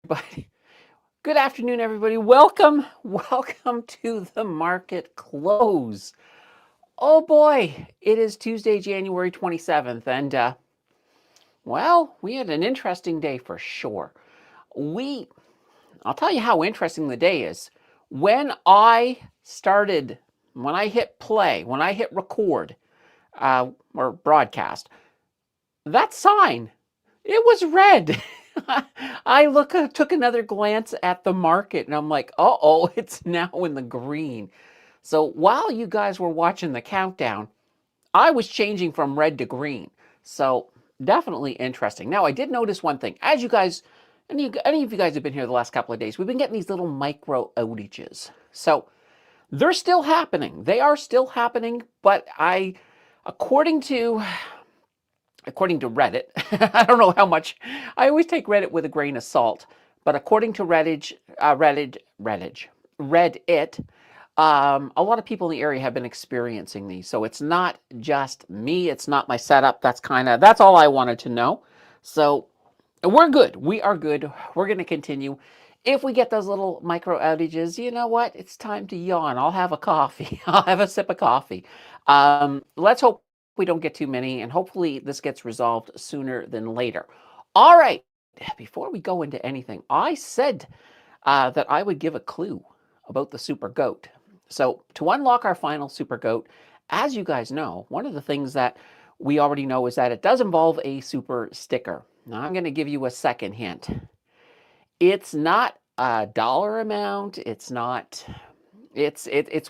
everybody. Good afternoon, everybody. Welcome to the market close. Oh boy, it is Tuesday, January 27th, and well, we had an interesting day for sure. I'll tell you how interesting the day is. When I hit play, when I hit record, or broadcast, that sign, it was red. Took another glance at the market and I'm like, uh-oh, it's now in the green. So while you guys were watching the countdown, I was changing from red to green. So definitely interesting. Now, I did notice one thing. As you guys, any of you guys have been here the last couple of days, we've been getting these little micro outages. So they're still happening. They are still happening, but according to Reddit, I don't know how much, I always take Reddit with a grain of salt, but according to Reddit, a lot of people in the area have been experiencing these. So it's not just me, it's not my setup. That's all I wanted to know. So we're good. We are good. We're going to continue. If we get those little micro outages, you know what? It's time to yawn. I'll have a coffee. I'll have a sip of coffee. Let's hope we don't get too many, and hopefully this gets resolved sooner than later. All right, before we go into anything, I said that I would give a clue about the super goat. So to unlock our final super goat, as you guys know, one of the things that we already know is that it does involve a super sticker. Now I'm going to give you a second hint. It's not a dollar amount. It's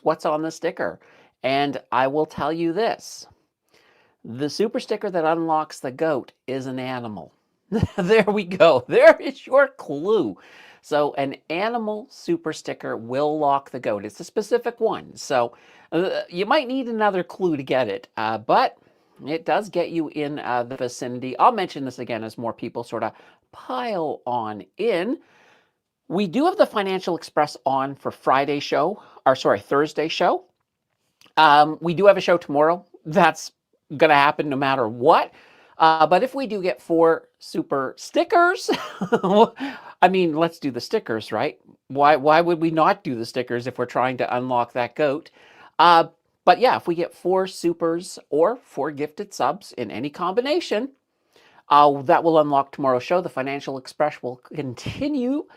what's on the sticker. And I will tell you this. The super sticker that unlocks the goat is an animal. There we go. There is your clue. So an animal super sticker will lock the goat. It's a specific one. So you might need another clue to get it, but it does get you in the vicinity. I'll mention this again as more people sort of pile on in. We do have the Financial Express on for Thursday show. We do have a show tomorrow. That's going to happen no matter what. But if we do get 4 super stickers, I mean, let's do the stickers, right? Why would we not do the stickers if we're trying to unlock that goat? But yeah, if we get 4 supers or 4 gifted subs in any combination, that will unlock tomorrow's show. The Financial Express will continue.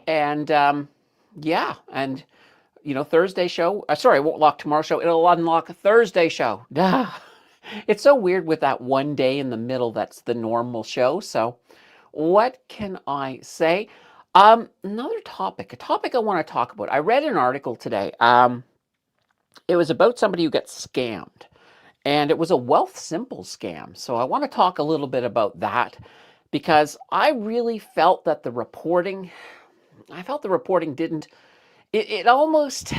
And yeah, and Thursday show. Sorry, it won't lock tomorrow's show. It'll unlock a Thursday show. It's so weird with that one day in the middle that's the normal show. So what can I say? Another topic, a topic I want to talk about. I read an article today. It was about somebody who gets scammed. And it was a Wealthsimple scam. So I want to talk a little bit about that because I really felt that the reporting didn't, it almost,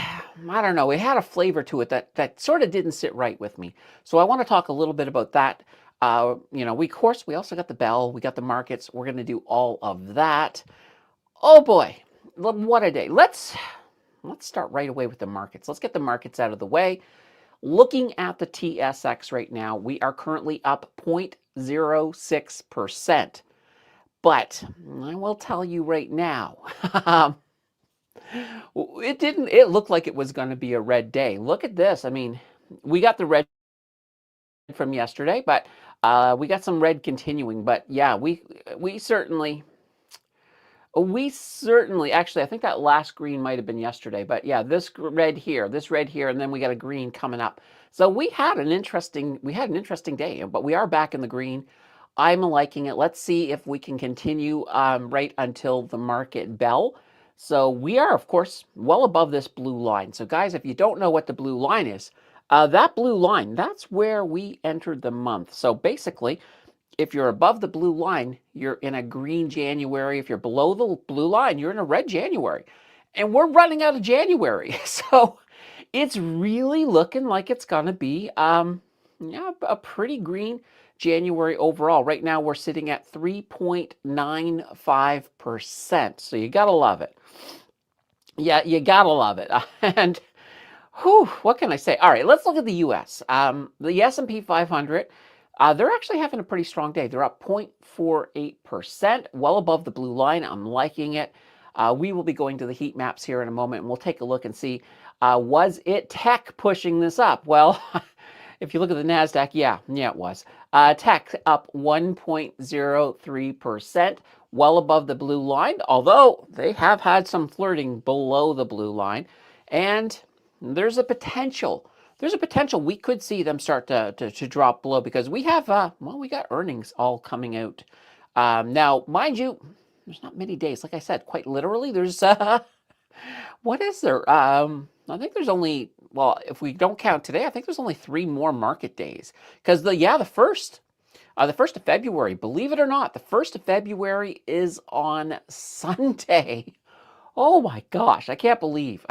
I don't know, it had a flavor to it that sort of didn't sit right with me. So I want to talk a little bit about that. We also got the bell, we got the markets. We're going to do all of that. Oh boy, what a day. Let's start right away with the markets. Let's get the markets out of the way. Looking at the TSX right now, we are currently up 0.06%. But I will tell you right now, it looked like it was going to be a red day. Look at this. I mean, we got the red from yesterday, but we got some red continuing. But yeah, we certainly, actually, I think that last green might have been yesterday. But yeah, this red here, and then we got a green coming up. So we had an interesting day, but we are back in the green. I'm liking it. Let's see if we can continue right until the market bell. So we are, of course, well above this blue line. So guys, if you don't know what the blue line is, that blue line, that's where we entered the month. So basically, if you're above the blue line, you're in a green January. If you're below the blue line, you're in a red January. And we're running out of January. So it's really looking like it's going to be a pretty green January overall. Right now, we're sitting at 3.95%. So you got to love it. Yeah, you got to love it. And whew, what can I say? All right, let's look at the U.S. The S&P 500, They're actually having a pretty strong day. They're up 0.48%, well above the blue line. I'm liking it. We will be going to the heat maps here in a moment, and we'll take a look and see, was it tech pushing this up? Well, if you look at the NASDAQ, yeah, it was. Tech up 1.03%, well above the blue line, although they have had some flirting below the blue line. And there's a potential we could see them start to drop below, because we have, we got earnings all coming out. Now, mind you, there's not many days. Like I said, quite literally, there's, what is there? I think there's only, well, if we don't count today, I think there's only 3 more market days. Because the 1st of February, believe it or not, the 1st of February is on Sunday. Oh my gosh, I can't believe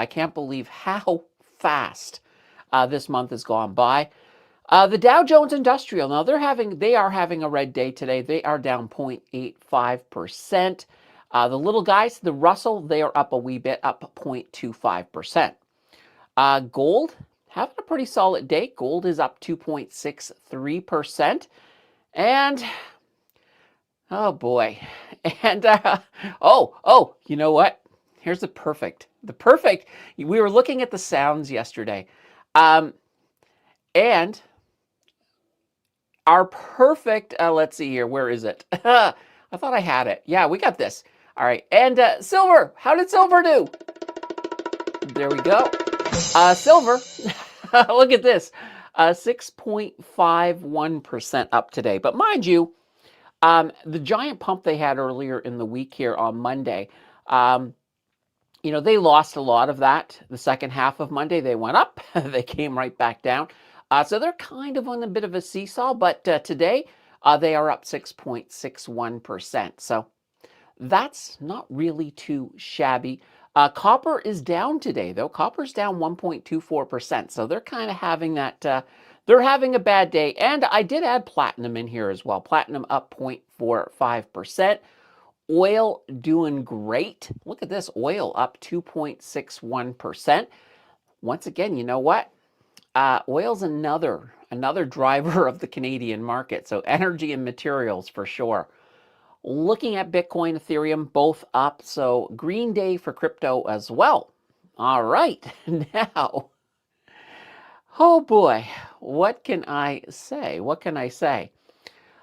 how fast this month has gone by. The Dow Jones Industrial, now they are having a red day today. They are down 0.85%. The little guys, the Russell, they are up a wee bit, up 0.25%. Gold having a pretty solid day. Gold is up 2.63%. And oh boy. And you know what? Here's the perfect. We were looking at the sounds yesterday. And our perfect, let's see here, where is it? I thought I had it. Yeah, we got this. All right, and silver, how did silver do? There we go. Silver, look at this, 6.51% up today. But mind you, the giant pump they had earlier in the week here on Monday, they lost a lot of that. The second half of Monday, they went up, they came right back down. So they're kind of on a bit of a seesaw, but today they are up 6.61%. So that's not really too shabby. Copper is down today, though. Copper's down 1.24%. So they're kind of having that, they're having a bad day. And I did add platinum in here as well. Platinum up 0.45%. Oil doing great. Look at this, oil up 2.61%. Once again, you know what? Oil's another driver of the Canadian market. So energy and materials for sure. Looking at Bitcoin, Ethereum, both up. So green day for crypto as well. All right, now, oh boy, what can I say?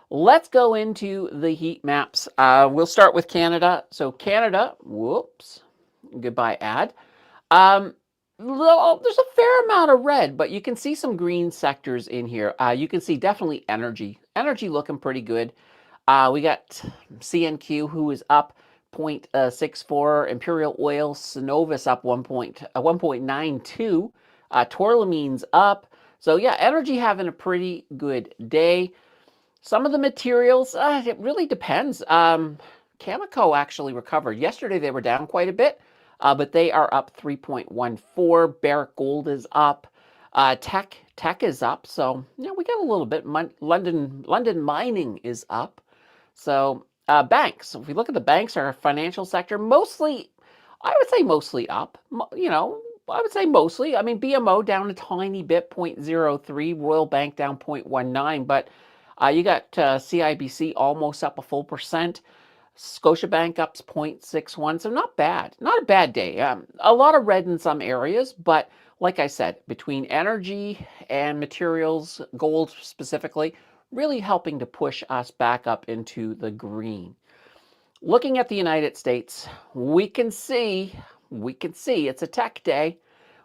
Let's go into the heat maps. We'll start with Canada. So Canada, whoops, goodbye ad. There's a fair amount of red, but you can see some green sectors in here. You can see definitely energy looking pretty good. We got CNQ, who is up 0.64. Imperial Oil, Synovus up 1.92. Tourmaline's up. So yeah, energy having a pretty good day. Some of the materials, it really depends. Cameco actually recovered. Yesterday they were down quite a bit, but they are up 3.14. Barrick Gold is up. Tech is up. So we got a little bit. London Mining is up. So banks. If we look at the banks, our financial sector, mostly, I would say mostly up. I would say mostly. I mean, BMO down a tiny bit, 0.03. Royal Bank down 0.19. But you got CIBC almost up a full percent. Scotiabank up 0.61. So not bad. Not a bad day. A lot of red in some areas, but like I said, between energy and materials, gold specifically, really helping to push us back up into the green. Looking at the United States, we can see it's a tech day.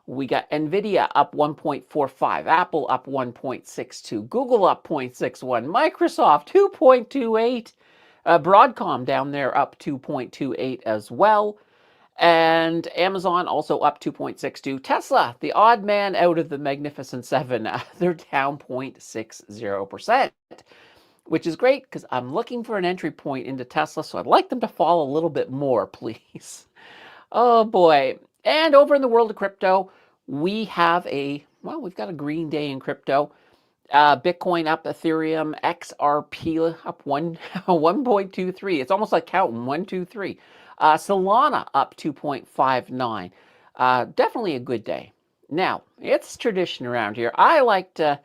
We got NVIDIA up 1.45, Apple up 1.62, Google up 0.61, Microsoft 2.28, Broadcom down there up 2.28 as well. And Amazon also up 2.62. Tesla, the odd man out of the Magnificent Seven, they're down 0.60%, which is great because I'm looking for an entry point into Tesla, so I'd like them to fall a little bit more, please. Oh boy. And over in the world of crypto, we've got a green day in crypto. Bitcoin up, Ethereum, XRP up 1.23. It's almost like counting 1, 2, 3. Solana up 2.59. Definitely a good day. Now, it's tradition around here. I like to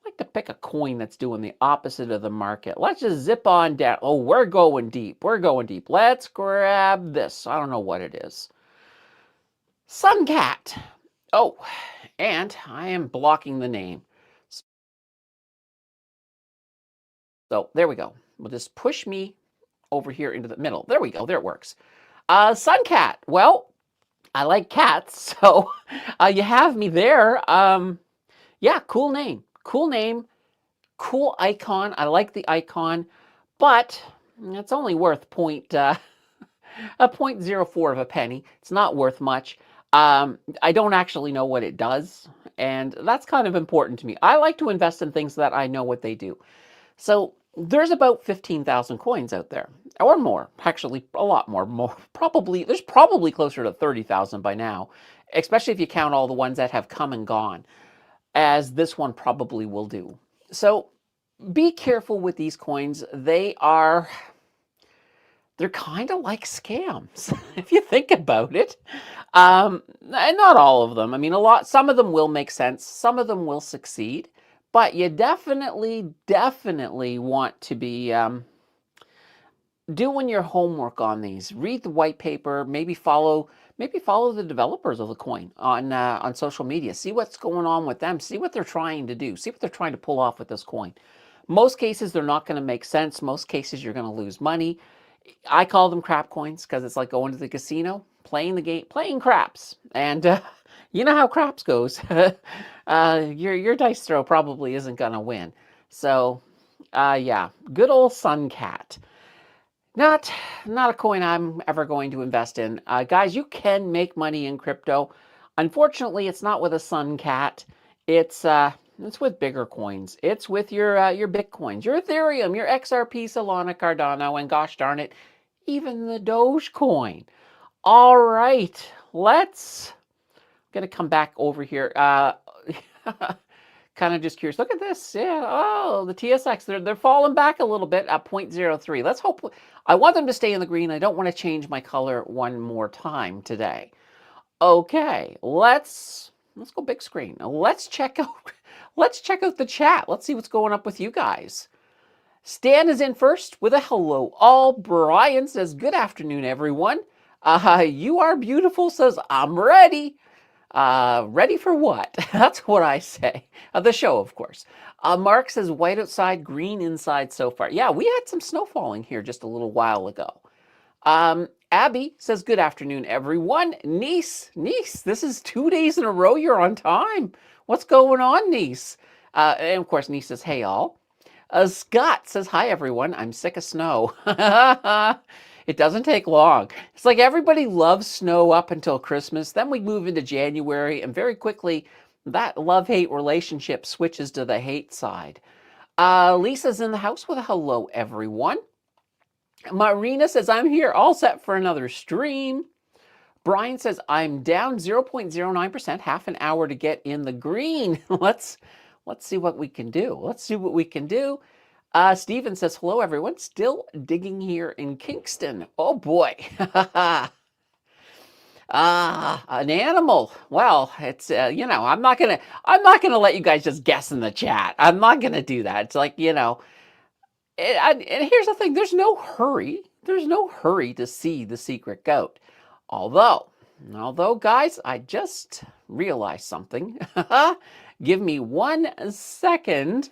like to pick a coin that's doing the opposite of the market. Let's just zip on down. Oh, we're going deep. We're going deep. Let's grab this. I don't know what it is. Suncat. Oh, and I am blocking the name. So there we go. We'll just push me over here into the middle. There we go. There it works. Suncat. Well, I like cats, so you have me there. Yeah, cool name. Cool name. Cool icon. I like the icon, but it's only worth a 0.04 of a penny. It's not worth much. I don't actually know what it does, and that's kind of important to me. I like to invest in things that I know what they do. So there's about 15,000 coins out there, or more. Actually, a lot more. There's probably closer to 30,000 by now, especially if you count all the ones that have come and gone, as this one probably will do. So be careful with these coins. They're kind of like scams, if you think about it. And not all of them. I mean, some of them will make sense. Some of them will succeed. But you definitely want to be doing your homework on these. Read the white paper. Maybe follow the developers of the coin on social media. See what's going on with them. See what they're trying to do. See what they're trying to pull off with this coin. Most cases, they're not going to make sense. Most cases, you're going to lose money. I call them crap coins because it's like going to the casino, playing the game, playing craps. And you know how craps goes. Your dice throw probably isn't going to win. So, yeah, good old Suncat. Not a coin I'm ever going to invest in. Guys, you can make money in crypto. Unfortunately, it's not with a Suncat. It's with bigger coins. It's with your Bitcoins, your Ethereum, your XRP, Solana, Cardano, and gosh darn it, even the Dogecoin. All right, I'm gonna come back over here. Kind of just curious. Look at this. Yeah. Oh, the TSX. They're falling back a little bit at 0.03. Let's hope. I want them to stay in the green. I don't want to change my color one more time today. Okay. Let's go big screen. Let's check out the chat. Let's see what's going up with you guys. Stan is in first with a hello all. Brian says, good afternoon, everyone. You are beautiful says, I'm ready. Ready for what? That's what I say. The show, of course. Mark says, white outside, green inside so far. Yeah, we had some snow falling here just a little while ago. Abby says, good afternoon, everyone. Niece, this is 2 days in a row you're on time. What's going on, Niece? And of course, Niece says, hey, all. Scott says, hi, everyone. I'm sick of snow. It doesn't take long. It's like everybody loves snow up until Christmas. Then we move into January, and very quickly, that love-hate relationship switches to the hate side. Lisa's in the house with a hello, everyone. Marina says, I'm here, all set for another stream. Brian says, I'm down 0.09%, half an hour to get in the green. Let's see what we can do. Steven says, hello, everyone. Still digging here in Kingston. Oh, boy. An animal. Well, it's, I'm not going to let you guys just guess in the chat. I'm not going to do that. It's like, and here's the thing. There's no hurry. There's no hurry to see the secret goat. Although, guys, I just realized something. Give me 1 second.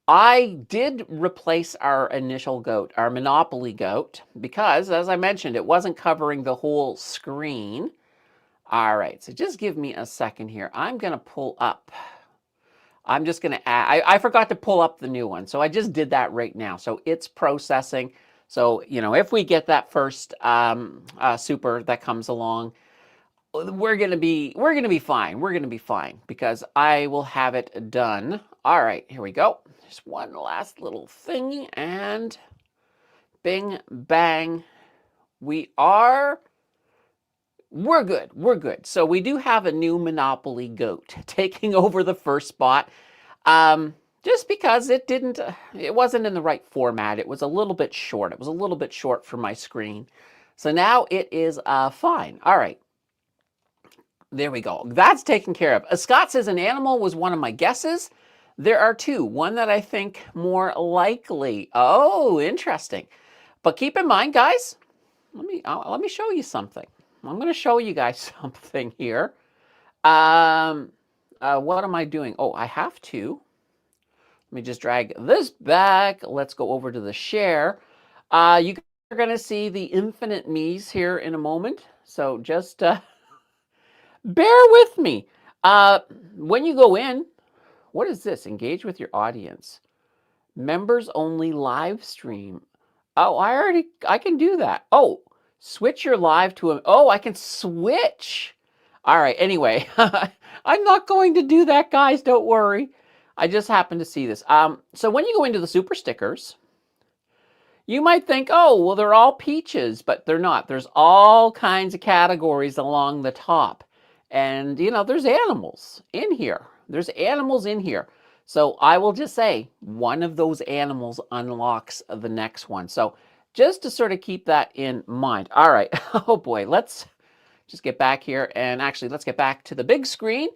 I did replace our initial goat, our Monopoly goat, because, as I mentioned, it wasn't covering the whole screen. All right, so just give me a second here. I'm going to pull up. I'm just going to add. I forgot to pull up the new one, so I just did that right now. So it's processing. So, if we get that first super that comes along, we're gonna be fine. We're gonna be fine because I will have it done. All right, here we go. Just one last little thing, and bing, bang. We're good. So we do have a new Monopoly goat taking over the first spot. Just because it wasn't in the right format. It was a little bit short. It was a little bit short for my screen. So now it is fine. All right. There we go. That's taken care of. Scott says an animal was one of my guesses. There are two. One that I think more likely. Oh, interesting. But keep in mind, guys, let me show you something. I'm going to show you guys something here. What am I doing? Oh, I have to. Let me just drag this back. Let's go over to the share. You are going to see the infinite me's here in a moment. So just bear with me. When you go in, what is this? Engage with your audience. Members only live stream. Oh, I can do that. Oh, switch your live to a, oh, I can switch. All right, anyway, I'm not going to do that, guys, don't worry. I just happened to see this. So when you go into the super stickers, you might think, oh, well, they're all peaches, but they're not. There's all kinds of categories along the top. And, you know, there's animals in here. There's animals in here. So I will just say one of those animals unlocks the next one. So just to sort of keep that in mind. All right. Oh, boy. Let's just get back here. And actually, let's get back to the big screen.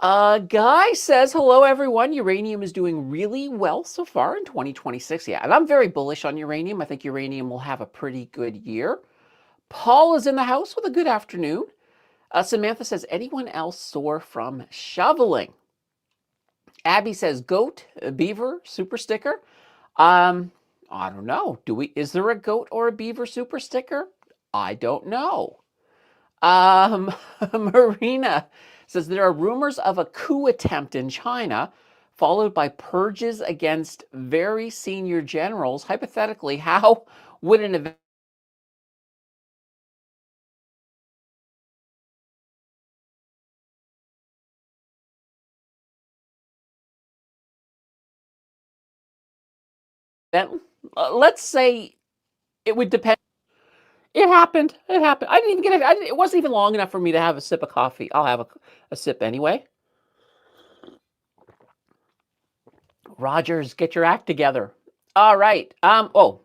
Guy says, hello, everyone. Uranium is doing really well so far in 2026. Yeah, and I'm very bullish on uranium. I think uranium will have a pretty good year. Paul is in the house with a good afternoon. Samantha says, anyone else sore from shoveling? Abby says, goat, beaver, super sticker. I don't know. Is there a goat or a beaver super sticker? I don't know. Marina says there are rumors of a coup attempt in China, followed by purges against very senior generals. Hypothetically, how would an event let's say it would depend. It happened. It happened. I didn't even get it. It wasn't even long enough for me to have a sip of coffee. I'll have a sip anyway. Rogers, get your act together. All right. Oh,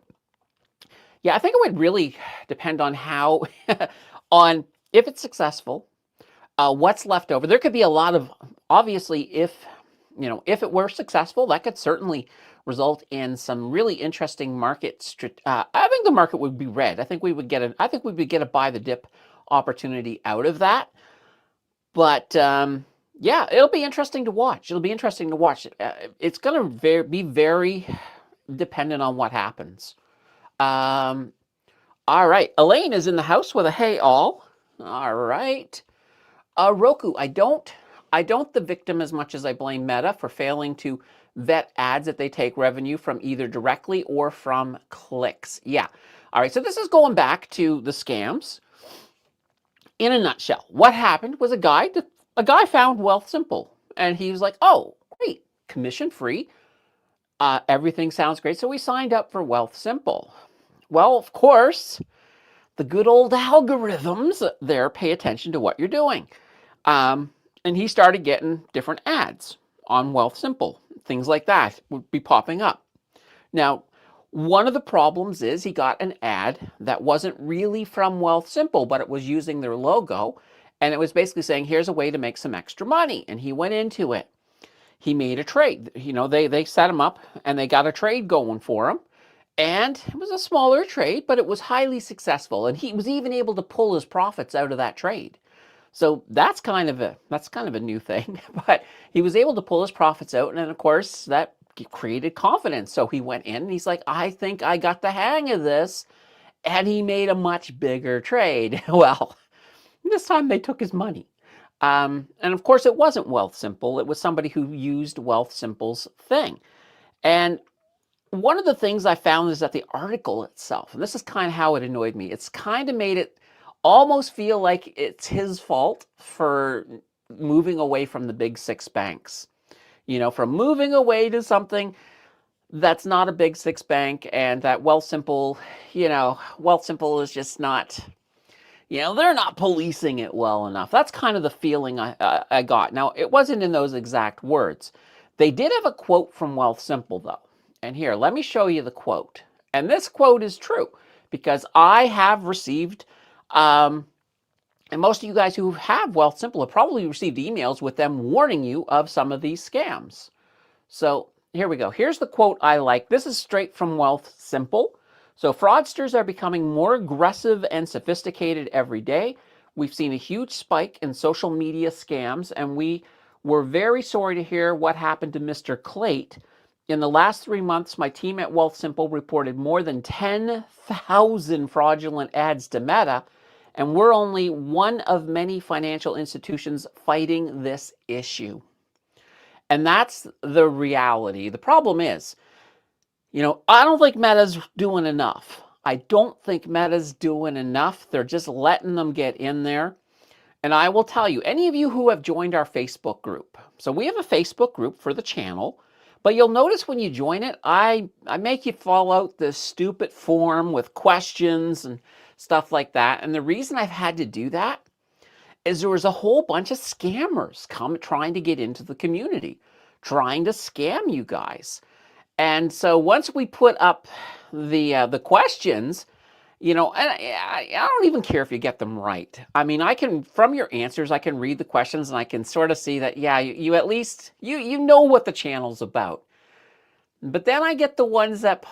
yeah, I think it would really depend on how, on if it's successful, what's left over. There could be a lot of, obviously, if it were successful, that could certainly result in some really interesting market. I think the market would be red. I think we would get a buy the dip opportunity out of that. But yeah, it'll be interesting to watch. It'll be interesting to watch. It's going to be very dependent on what happens. All right, Elaine is in the house with a hey all. All right. Roku, I don't the victim as much as I blame Meta for failing to vet ads that they take revenue from either directly or from clicks. Yeah. All right, so this is going back to the scams. In a nutshell, what happened was a guy found Wealthsimple, and he was like, oh, great, commission free. Everything sounds great. So we signed up for Wealthsimple. Well, of course, the good old algorithms there pay attention to what you're doing. And he started getting different ads on Wealthsimple. Things like that would be popping up. Now, one of the problems is he got an ad that wasn't really from Wealthsimple, but it was using their logo. And it was basically saying, here's a way to make some extra money. And he went into it. He made a trade. You know, they set him up and they got a trade going for him. And it was a smaller trade, but it was highly successful. And he was even able to pull his profits out of that trade. So that's kind of a new thing. But he was able to pull his profits out. And then, of course, that created confidence. So he went in and he's like, I think I got the hang of this. And he made a much bigger trade. Well, this time they took his money. And of course, it wasn't Wealthsimple. It was somebody who used Wealthsimple's thing. And one of the things I found is that the article itself, and this is kind of how it annoyed me, it's kind of made it almost feel like it's his fault for moving away from the big six banks. You know, from moving away to something that's not a big six bank, and that Wealthsimple is just not, they're not policing it well enough. That's kind of the feeling I got. Now, it wasn't in those exact words. They did have a quote from Wealthsimple, though. And here, let me show you the quote. And this quote is true because I have received, and most of you guys who have Wealthsimple have probably received emails with them warning you of some of these scams. So here we go. Here's the quote I like. This is straight from Wealthsimple. So fraudsters are becoming more aggressive and sophisticated every day. We've seen a huge spike in social media scams, and we were very sorry to hear what happened to Mr. Clate. In the last 3 months, my team at Wealthsimple reported more than 10,000 fraudulent ads to Meta, and we're only one of many financial institutions fighting this issue. And that's the reality. The problem is, I don't think Meta's doing enough. I don't think Meta's doing enough. They're just letting them get in there. And I will tell you, any of you who have joined our Facebook group, so we have a Facebook group for the channel, but you'll notice when you join it, I make you fill out this stupid form with questions and stuff like that. And the reason I've had to do that is there was a whole bunch of scammers trying to get into the community, trying to scam you guys. And so once we put up the questions, and I don't even care if you get them right. I mean, from your answers, I can read the questions and I can sort of see that, yeah, you at least, you know what the channel's about. But then I get the ones that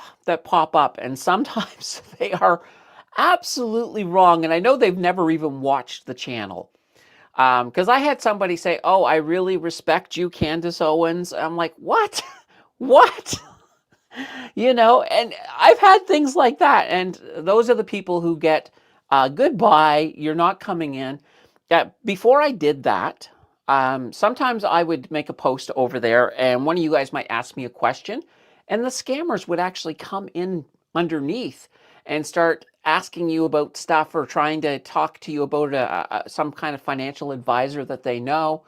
pop up, and sometimes they are absolutely wrong. And I know they've never even watched the channel. Because I had somebody say, "Oh, I really respect you, Candace Owens." I'm like, what? What? And I've had things like that. And those are the people who get, goodbye, you're not coming in. Before I did that, sometimes I would make a post over there and one of you guys might ask me a question and the scammers would actually come in underneath and start asking you about stuff or trying to talk to you about some kind of financial advisor that they know.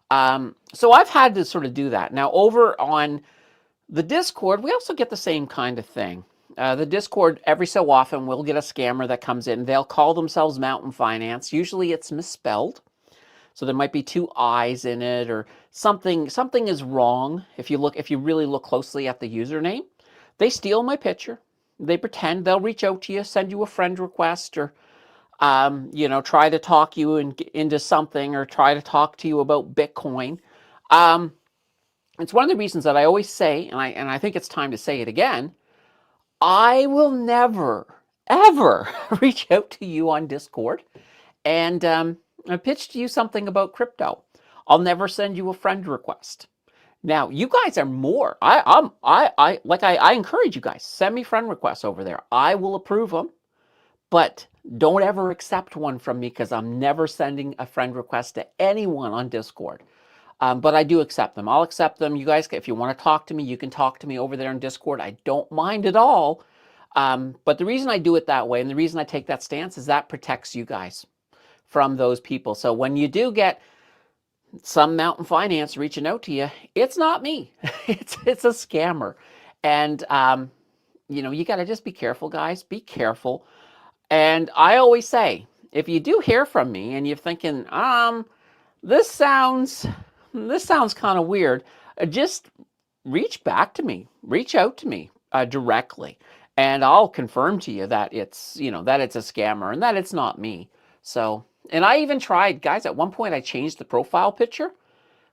So I've had to sort of do that. Now over on the Discord, we also get the same kind of thing. The Discord, every so often, we'll get a scammer that comes in. They'll call themselves Mountain Finance. Usually it's misspelled. So there might be 2 I's in it or something is wrong. If you really look closely at the username, they steal my picture. They pretend they'll reach out to you, send you a friend request or, try to talk you into something or try to talk to you about Bitcoin. It's one of the reasons that I always say, and I think it's time to say it again, I will never, ever reach out to you on Discord and pitch to you something about crypto. I'll never send you a friend request. Now, you guys are more. I encourage you guys, send me friend requests over there. I will approve them, but don't ever accept one from me because I'm never sending a friend request to anyone on Discord. But I do accept them. I'll accept them. You guys, if you want to talk to me, you can talk to me over there in Discord. I don't mind at all. But the reason I do it that way and the reason I take that stance is that protects you guys from those people. So when you do get some Mountain Finance reaching out to you, it's not me. It's a scammer. And, you got to just be careful, guys. Be careful. And I always say, if you do hear from me and you're thinking, this sounds kind of weird, just reach back to me, reach out to me directly, and I'll confirm to you that it's, that it's a scammer and that it's not me. So, and I even tried, guys, at one point I changed the profile picture.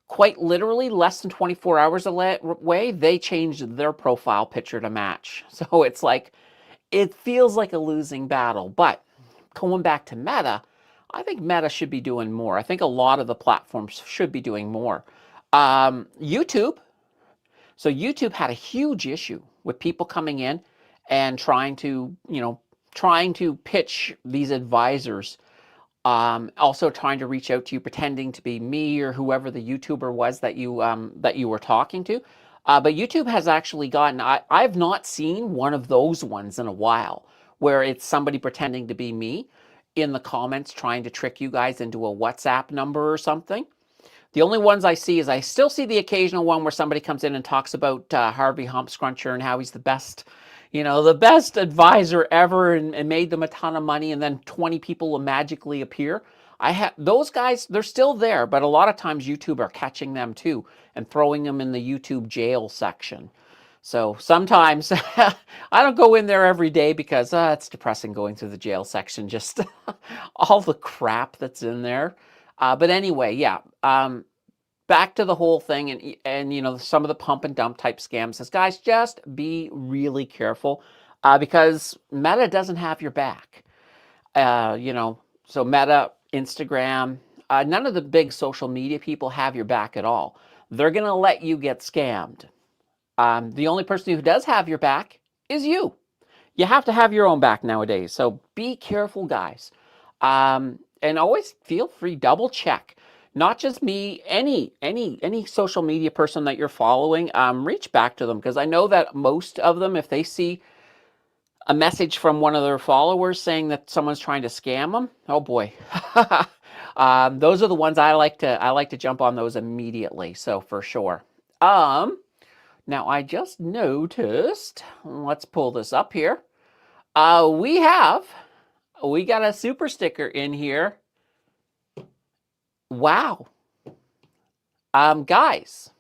Quite literally less than 24 hours away, they changed their profile picture to match. So it's like, it feels like a losing battle. But going back to Meta, I think Meta should be doing more. I think a lot of the platforms should be doing more. YouTube. So YouTube had a huge issue with people coming in and trying to pitch these advisors. Also trying to reach out to you, pretending to be me or whoever the YouTuber was that you were talking to. But YouTube has actually gotten, I've not seen one of those ones in a while, where it's somebody pretending to be me in the comments trying to trick you guys into a WhatsApp number or something. The only ones I see is I still see the occasional one where somebody comes in and talks about Harvey Humpscruncher and how he's the best, the best advisor ever and made them a ton of money, and then 20 people will magically appear. Those guys, they're still there, but a lot of times YouTube are catching them too and throwing them in the YouTube jail section. So sometimes I don't go in there every day because it's depressing going through the jail section, just all the crap that's in there. But anyway, yeah. back to the whole thing and you know, some of the pump and dump type scams says, guys, just be really careful because Meta doesn't have your back. You know, so Meta, Instagram, none of the big social media people have your back at all. They're going to let you get scammed. The only person who does have your back is you. You have to have your own back nowadays. So be careful, guys. And always feel free, double check. Not just me, any social media person that you're following, reach back to them because I know that most of them, if they see a message from one of their followers saying that someone's trying to scam them, oh boy. Those are the ones I like to jump on those immediately. So for sure. Now I just noticed, let's pull this up here. We got a super sticker in here. Wow. Guys,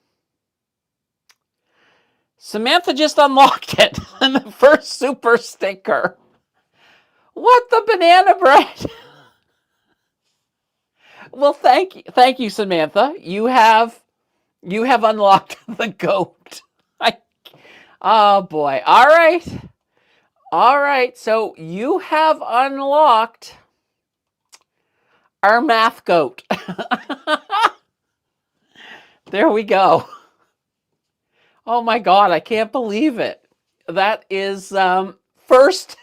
Samantha just unlocked it in the first super sticker. What the banana bread? Well, thank you, Samantha. You have unlocked the goat. Oh boy. All right. So you have unlocked our math goat. There we go. Oh my God, I can't believe it. That is first.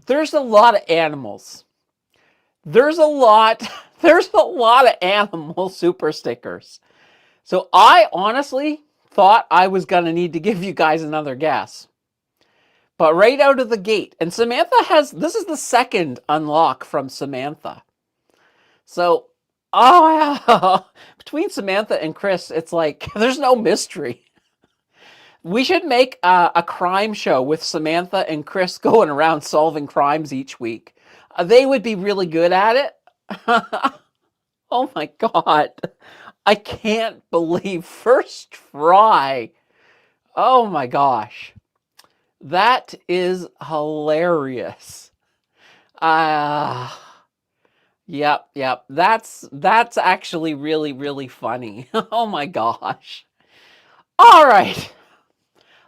There's a lot of animals. There's a lot of animal super stickers. So I honestly thought I was going to need to give you guys another guess. But right out of the gate, and this is the second unlock from Samantha. So, between Samantha and Chris, it's like there's no mystery. We should make a crime show with Samantha and Chris going around solving crimes each week. They would be really good at it. Oh my God. I can't believe first try. Oh my gosh. That is hilarious. Yep. That's actually really, really funny. Oh my gosh. All right.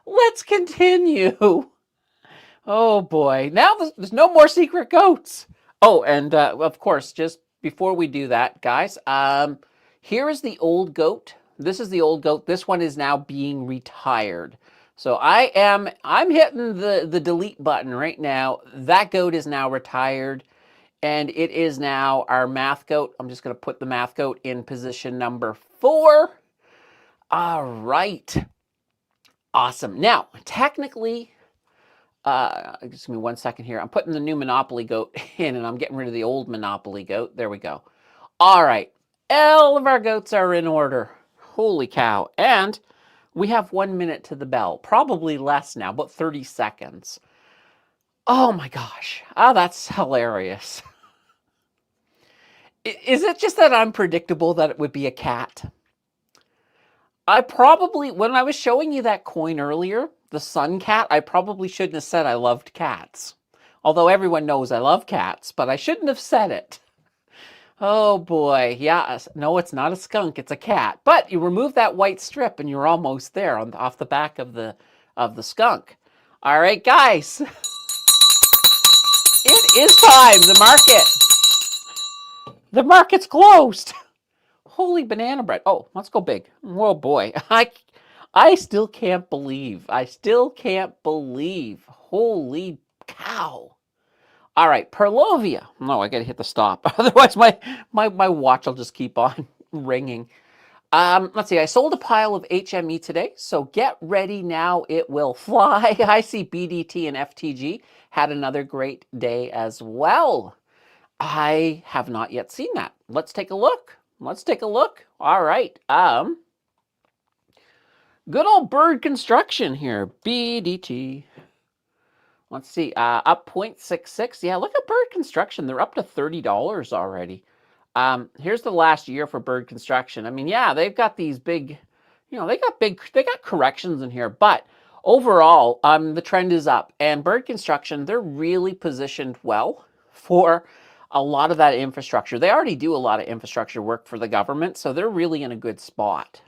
Let's continue. Oh boy. Now there's no more secret goats. Oh, and of course, just before we do that, guys, here is the old goat. This is the old goat. This one is now being retired. So I'm hitting the delete button right now. That goat is now retired. And it is now our math goat. I'm just going to put the math goat in position number 4. All right. Awesome. Now, technically, just give me 1 second here. I'm putting the new Monopoly goat in, and I'm getting rid of the old Monopoly goat. There we go. All right. All of our goats are in order. Holy cow. And we have 1 minute to the bell. Probably less now, about 30 seconds. Oh my gosh. Oh, that's hilarious. Is it just that I'm predictable that it would be a cat? When I was showing you that coin earlier, the sun cat, I probably shouldn't have said I loved cats. Although everyone knows I love cats, but I shouldn't have said it. Oh boy, yeah, no, it's not a skunk, it's a cat. But you remove that white strip and you're almost there off the back of the skunk. All right, guys. It is time. The market's closed. Holy banana bread. Oh, let's go big. Oh boy. I still can't believe. Holy cow. All right, Perlovia. No, I got to hit the stop. Otherwise my watch will just keep on ringing. Let's see. I sold a pile of HME today, so get ready now. It will fly. I see BDT and FTG had another great day as well. I have not yet seen that. Let's take a look. All right. Good old Bird Construction here. BDT. Let's see. Up 0.66. Yeah, look at Bird Construction. They're up to $30 already. Here's the last year for Bird Construction. I mean, yeah, they've got these big, they got corrections in here, but overall, the trend is up. And Bird Construction, they're really positioned well for a lot of that infrastructure. They already do a lot of infrastructure work for the government, so they're really in a good spot.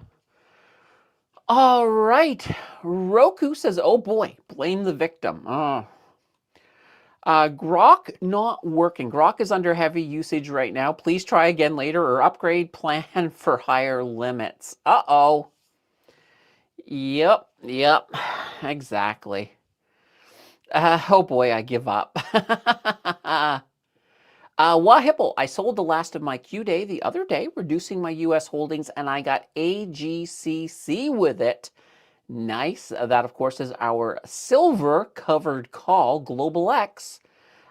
All right. Roku says, oh boy, blame the victim. Oh. Grok not working. Grok is under heavy usage right now. Please try again later or upgrade plan for higher limits. Uh-oh. Yep, exactly. Oh boy, I give up. Wahipple, I sold the last of my Q-Day the other day, reducing my US holdings, and I got AGCC with it. Nice. That, of course, is our silver covered call, Global X.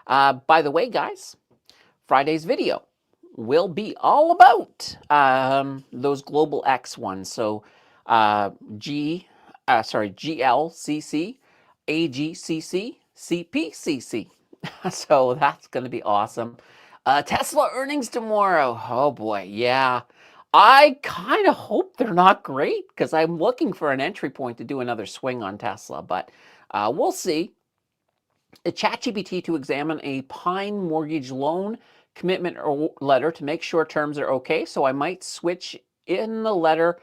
By the way, guys, Friday's video will be all about those Global X ones. So GLCC, AGCC, CPCC. So that's going to be awesome. Tesla earnings tomorrow. Oh boy, yeah. I kind of hope they're not great because I'm looking for an entry point to do another swing on Tesla, but we'll see. A ChatGPT to examine a Pine mortgage loan commitment letter to make sure terms are okay. So I might switch in the letter.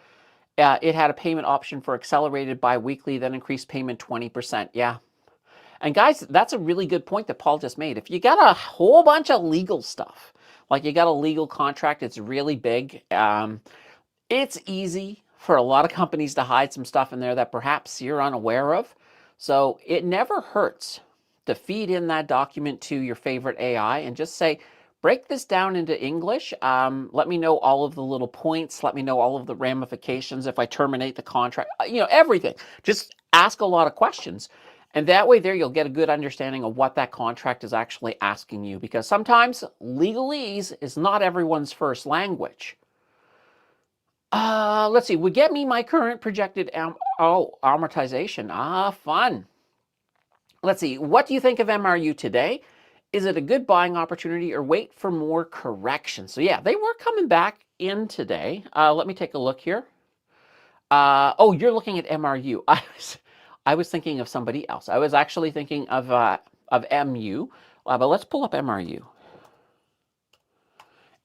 It had a payment option for accelerated bi-weekly, then increased payment 20%. Yeah. And guys, that's a really good point that Paul just made. If you got a whole bunch of legal stuff, like you got a legal contract, it's really big. It's easy for a lot of companies to hide some stuff in there that perhaps you're unaware of. So it never hurts to feed in that document to your favorite AI and just say, break this down into English. Let me know all of the little points. Let me know all of the ramifications if I terminate the contract. Everything. Just ask a lot of questions. And that way there you'll get a good understanding of what that contract is actually asking you. Because sometimes legalese is not everyone's first language. Let's see. Would get me my current projected amortization. Fun. Let's see. What do you think of MRU today? Is it a good buying opportunity or wait for more correction? So yeah, they were coming back in today. Let me take a look here. Oh, you're looking at MRU. I was thinking of somebody else. I was actually thinking of MU, but let's pull up MRU.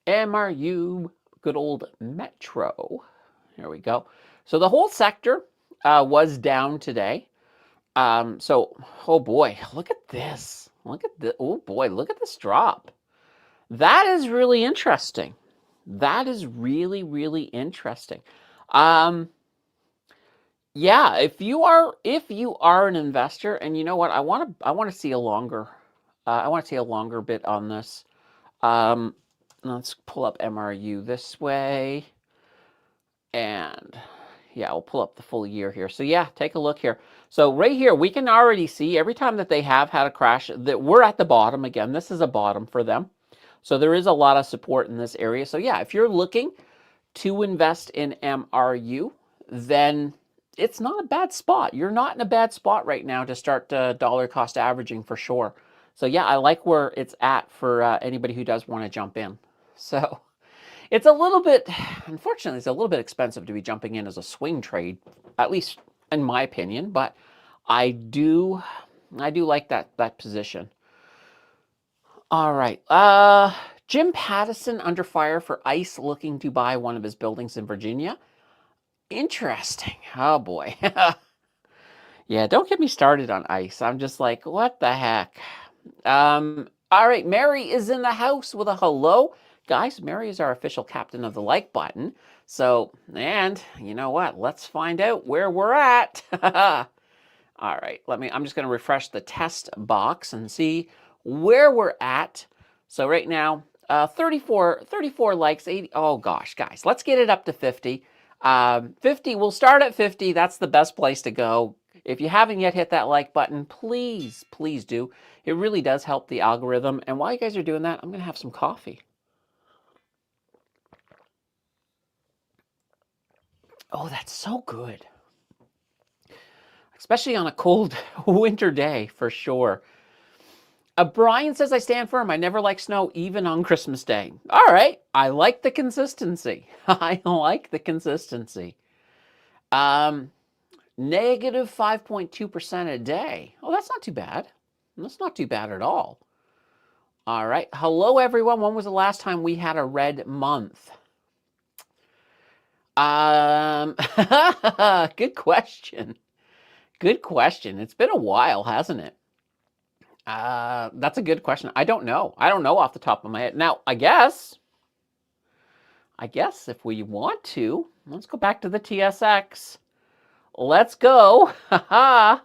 MRU, good old Metro. Here we go. So the whole sector was down today. So, oh boy, look at this. Oh boy, look at this drop. That is really interesting. That is really, really interesting. Yeah, if you are an investor, and you know what, I want to see a longer bit on this. Let's pull up MRU this way, and yeah, we'll pull up the full year here. So yeah, take a look here. So right here, we can already see every time that they have had a crash that we're at the bottom again. This is a bottom for them. So there is a lot of support in this area. So yeah, if you're looking to invest in MRU, then it's not a bad spot. You're not in a bad spot right now to start dollar cost averaging for sure. So yeah, I like where it's at for anybody who does want to jump in. So it's a little bit, unfortunately, it's a little bit expensive to be jumping in as a swing trade, at least in my opinion, but I do like that position. All right. Jim Pattison under fire for ICE looking to buy one of his buildings in Virginia. Interesting. Oh boy. Yeah, don't get me started on ICE. I'm just like, what the heck? All right, Mary is in the house with a hello. Guys, Mary is our official captain of the like button. So, and you know what? Let's find out where we're at. All right, I'm just going to refresh the test box and see where we're at. So right now, 34 likes, 80. Oh gosh, guys, let's get it up to 50. 50, we'll start at 50. That's the best place to go. If you haven't yet hit that like button, please do. It really does help the algorithm. And while you guys are doing that, I'm going to have some coffee. Oh, that's so good. Especially on a cold winter day, for sure. Brian says, I stand firm. I never like snow, even on Christmas Day. All right. I like the consistency. I like the consistency. Negative 5.2% a day. Oh, that's not too bad. That's not too bad at all. All right. Hello, everyone. When was the last time we had a red month? Good question. Good question. It's been a while, hasn't it? That's a good question. I don't know. I don't know off the top of my head. Now, I guess if we want to, let's go back to the TSX. Let's go. Haha.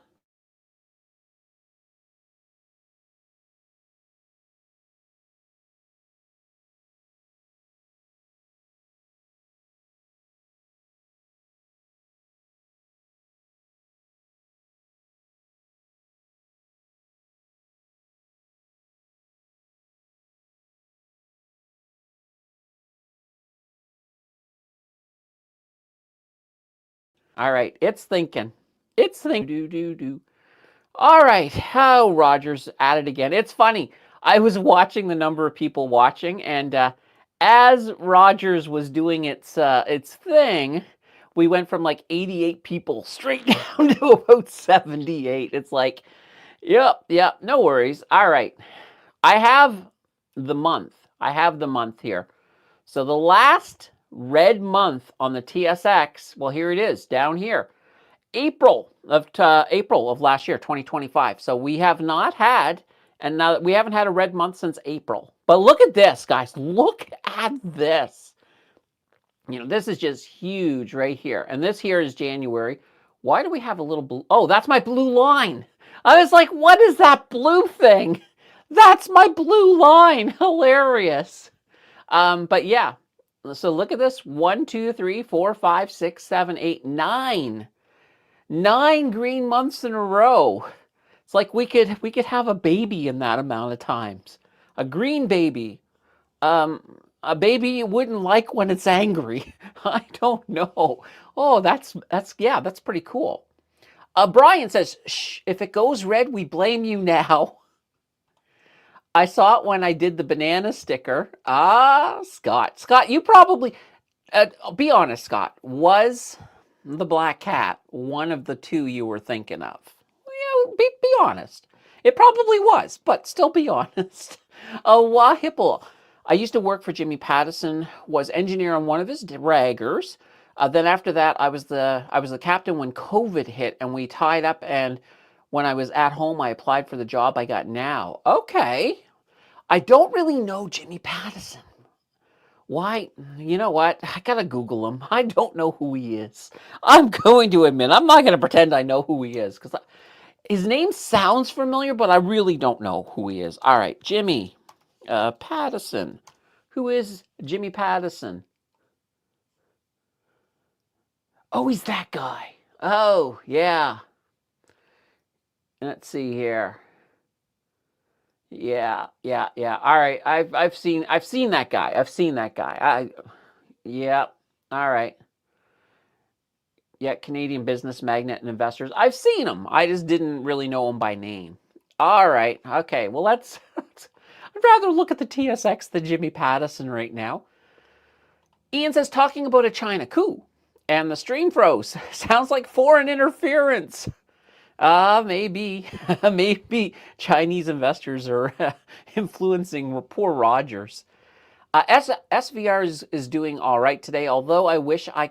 All right, it's thinking. It's thinking. Do. All right, how Rogers at it again. It's funny. I was watching the number of people watching, and as Rogers was doing its thing, we went from like 88 people straight down to about 78. It's like, yep, no worries. All right, I have the month. I have the month here. So the last red month on the TSX, well, here it is down here. April of last year, 2025. So we have not had, and now we haven't had a red month since April. But look at this, guys. Look at this. This is just huge right here. And this here is January. Why do we have a little blue? Oh, that's my blue line. I was like, what is that blue thing? That's my blue line. Hilarious. But yeah. So look at this. 1, 2, 3, 4, 5, 6, 7, 8, 9. 9 green months in a row. It's like we could have a baby in that amount of times. A green baby. A baby you wouldn't like when it's angry. I don't know. Oh, that's pretty cool. Brian says, "Shh, if it goes red, we blame you now." I saw it when I did the banana sticker. Scott, you probably be honest, Scott. Was the black cat one of the two you were thinking of? Well, be honest. It probably was, but still be honest. Wahipple. I used to work for Jimmy Pattison, was engineer on one of his draggers. Then after that, I was the captain when COVID hit, and we tied up. And when I was at home, I applied for the job I got now. Okay, I don't really know Jimmy Pattison. Why? You know what? I gotta Google him. I don't know who he is. I'm going to admit, I'm not gonna pretend I know who he is, because his name sounds familiar, but I really don't know who he is. All right, Jimmy Pattison. Who is Jimmy Pattison? Oh, he's that guy. Oh, yeah. Let's see here. Yeah. All right, I've seen that guy. Yeah. All right. Yeah, Canadian business magnate and investors. I've seen him. I just didn't really know him by name. All right. Okay. Well, I'd rather look at the TSX than Jimmy Pattison right now. Ian says, talking about a China coup. And the stream froze. Sounds like foreign interference. Maybe. Maybe Chinese investors are influencing poor Rogers. SVR is doing all right today, although I wish I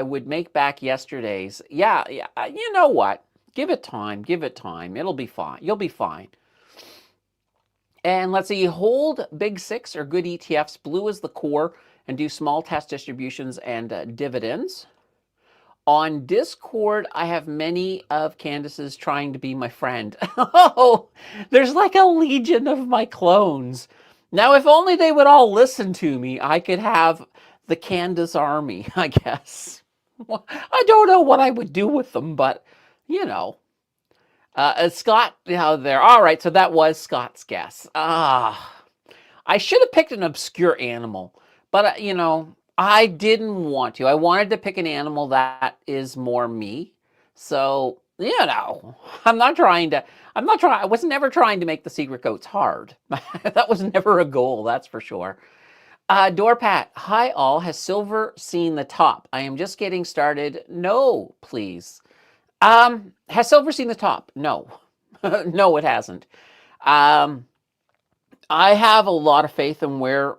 would make back yesterday's. Yeah, you know what? Give it time. It'll be fine. You'll be fine. And let's see, hold big six or good ETFs. Blue is the core, and do small test distributions and dividends. On Discord, I have many of Candace's trying to be my friend. Oh, there's like a legion of my clones. Now, if only they would all listen to me, I could have the Candace army, I guess. Well, I don't know what I would do with them, but, Scott, there. All right, so that was Scott's guess. I should have picked an obscure animal, but, I didn't want to. I wanted to pick an animal that is more me. So, I was never trying to make the secret goats hard. That was never a goal, that's for sure. Doorpat, hi all. Has silver seen the top? I am just getting started. No, please. Has silver seen the top? No. No, it hasn't. I have a lot of faith in where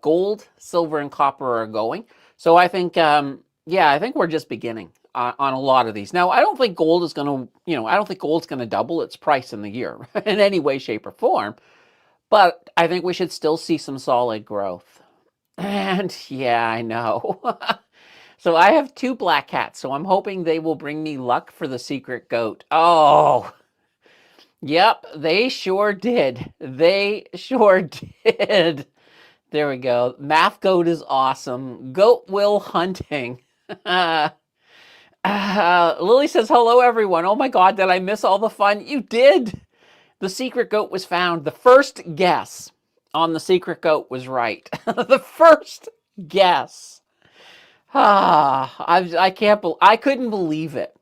gold, silver, and copper are going. So I think, yeah, I think we're just beginning on a lot of these. Now, I don't think gold is going to, I don't think gold's going to double its price in the year in any way, shape, or form. But I think we should still see some solid growth. And yeah, I know. So I have 2 black cats, so I'm hoping they will bring me luck for the secret goat. Oh, yep, they sure did. They sure did. There we go. Math goat is awesome. Goat will hunting. Lily says, hello, everyone. Oh my God, did I miss all the fun? You did. The secret goat was found. The first guess on the secret goat was right. The first guess. I couldn't believe it.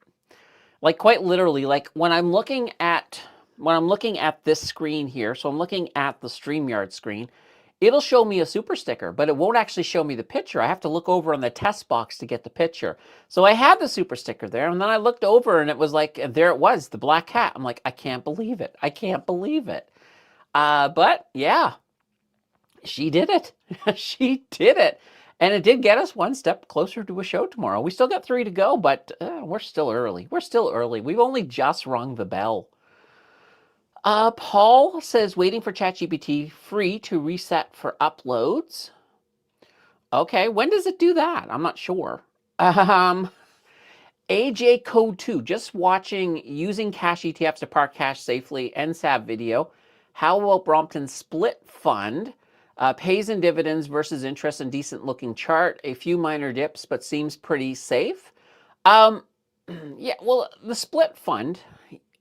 Like quite literally, like when I'm looking at this screen here, so I'm looking at the StreamYard screen, it'll show me a super sticker, but it won't actually show me the picture. I have to look over on the test box to get the picture. So I had the super sticker there, and then I looked over, and it was like, and there it was, the black cat. I'm like, I can't believe it. I can't believe it. But yeah, she did it. She did it. And it did get us one step closer to a show tomorrow. We still got 3 to go, but we're still early. We're still early. We've only just rung the bell. Paul says, waiting for ChatGPT free to reset for uploads. Okay, when does it do that? I'm not sure. AJ Code 2, just watching using cash ETFs to park cash safely, NSAB video. How about Brompton Split Fund? Pays and dividends versus interest and decent looking chart. A few minor dips, but seems pretty safe. Yeah, well, the split fund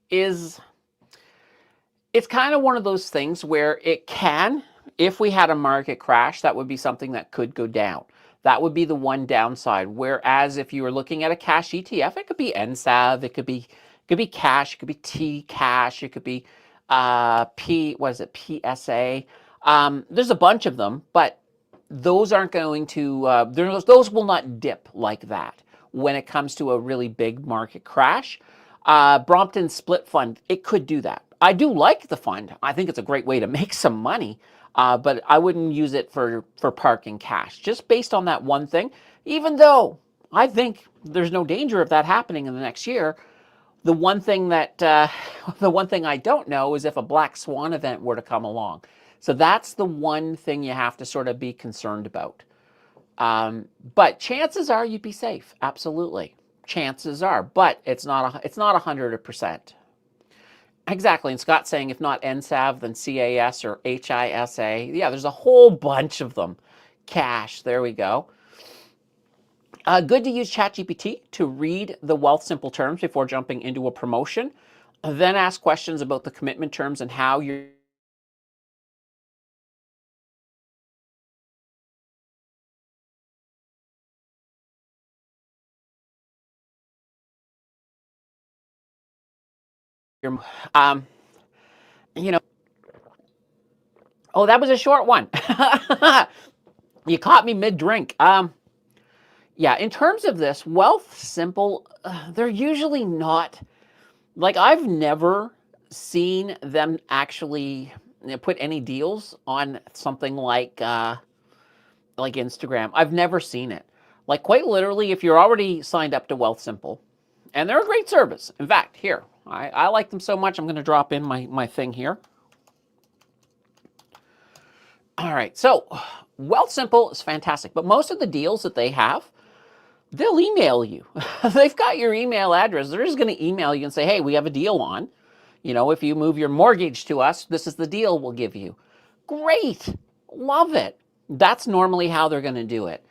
is, it's kind of one of those things where it can, if we had a market crash, that would be something that could go down. That would be the one downside. Whereas if you were looking at a cash ETF, it could be NSAV, it could be cash, it could be T cash, it could be PSA. There's a bunch of them, but those aren't going to, those will not dip like that when it comes to a really big market crash. Brompton Split Fund, it could do that. I do like the fund. I think it's a great way to make some money, but I wouldn't use it for parking cash, just based on that one thing, even though I think there's no danger of that happening in the next year. The one thing that, the one thing I don't know is if a black swan event were to come along. So that's the one thing you have to sort of be concerned about. But chances are you'd be safe. Absolutely. Chances are, but it's not 100%. Exactly. And Scott's saying if not NSAV, then CAS or HISA. Yeah, there's a whole bunch of them. Cash. There we go. Good to use ChatGPT to read the Wealthsimple terms before jumping into a promotion. Then ask questions about the commitment terms and how you're you know, oh, that was a short one. You caught me mid-drink. Yeah, in terms of this, Wealthsimple, they're usually not, like, I've never seen them actually put any deals on something like Instagram. I've never seen it. Like, quite literally, if you're already signed up to Wealthsimple, and they're a great service. In fact, here, I like them so much, I'm going to drop in my thing here. All right, so Wealthsimple is fantastic, but most of the deals that they have, they'll email you. They've got your email address. They're just going to email you and say, hey, we have a deal on. You know, if you move your mortgage to us, this is the deal we'll give you. Great. Love it. That's normally how they're going to do it.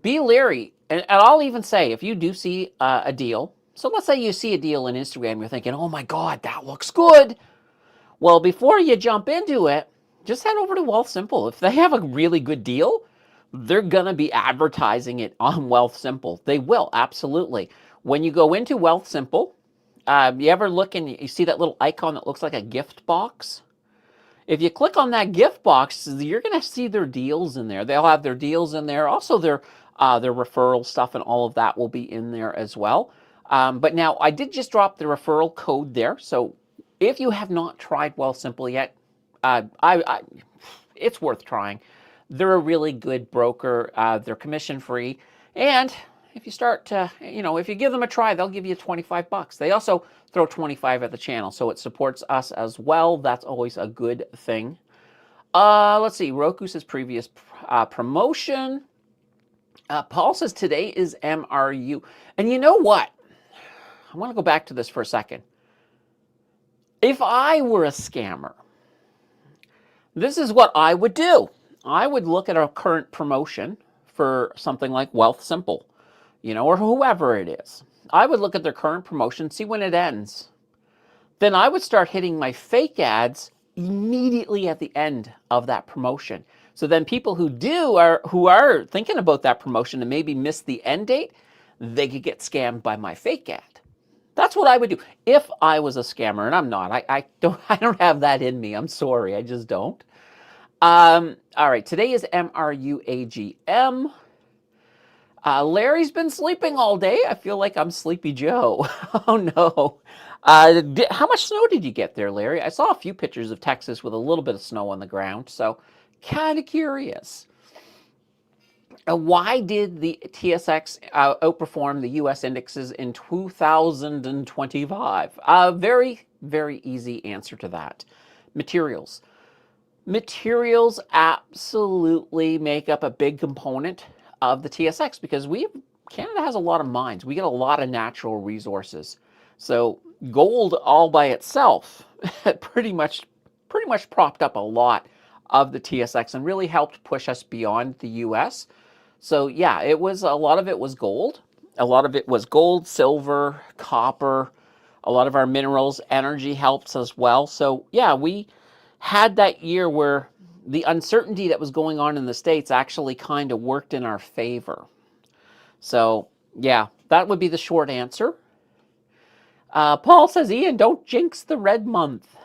Be leery. And I'll even say, if you do see a deal, so let's say you see a deal on Instagram, you're thinking, oh my God, that looks good. Well, before you jump into it, just head over to Wealthsimple. If they have a really good deal, they're going to be advertising it on Wealthsimple. They will, absolutely. When you go into Wealthsimple, you ever look and you see that little icon that looks like a gift box? If you click on that gift box, you're going to see their deals in there. They'll have their deals in there. Also, their referral stuff and all of that will be in there as well. But now, I did just drop the referral code there. So if you have not tried Wealthsimple yet, it's worth trying. They're a really good broker. They're commission free, and if you start to, if you give them a try, they'll give you 25 bucks. They also throw 25 at the channel, so it supports us as well. That's always a good thing. Let's see. Roku says previous promotion. Paul says today is MRU. And you know what? I want to go back to this for a second. If I were a scammer, this is what I would do. I would look at a current promotion for something like Wealthsimple, or whoever it is. I would look at their current promotion, see when it ends. Then I would start hitting my fake ads immediately at the end of that promotion. So then people who are thinking about that promotion and maybe miss the end date, they could get scammed by my fake ad. That's what I would do if I was a scammer, and I'm not. I don't have that in me. I'm sorry, I just don't. All right, today is MRUAGM. Larry's been sleeping all day. I feel like I'm Sleepy Joe. Oh no. How much snow did you get there, Larry? I saw a few pictures of Texas with a little bit of snow on the ground, so kind of curious. Why did the TSX outperform the U.S. indexes in 2025? Very, very easy answer to that. Materials. Materials absolutely make up a big component of the TSX because Canada has a lot of mines. We get a lot of natural resources. So gold all by itself pretty much propped up a lot of the TSX and really helped push us beyond the US. So yeah, a lot of it was gold. A lot of it was gold, silver, copper. A lot of our minerals, energy helps as well. So yeah, we had that year where the uncertainty that was going on in the States actually kind of worked in our favor. So yeah, that would be the short answer. Paul says, Ian, don't jinx the red month.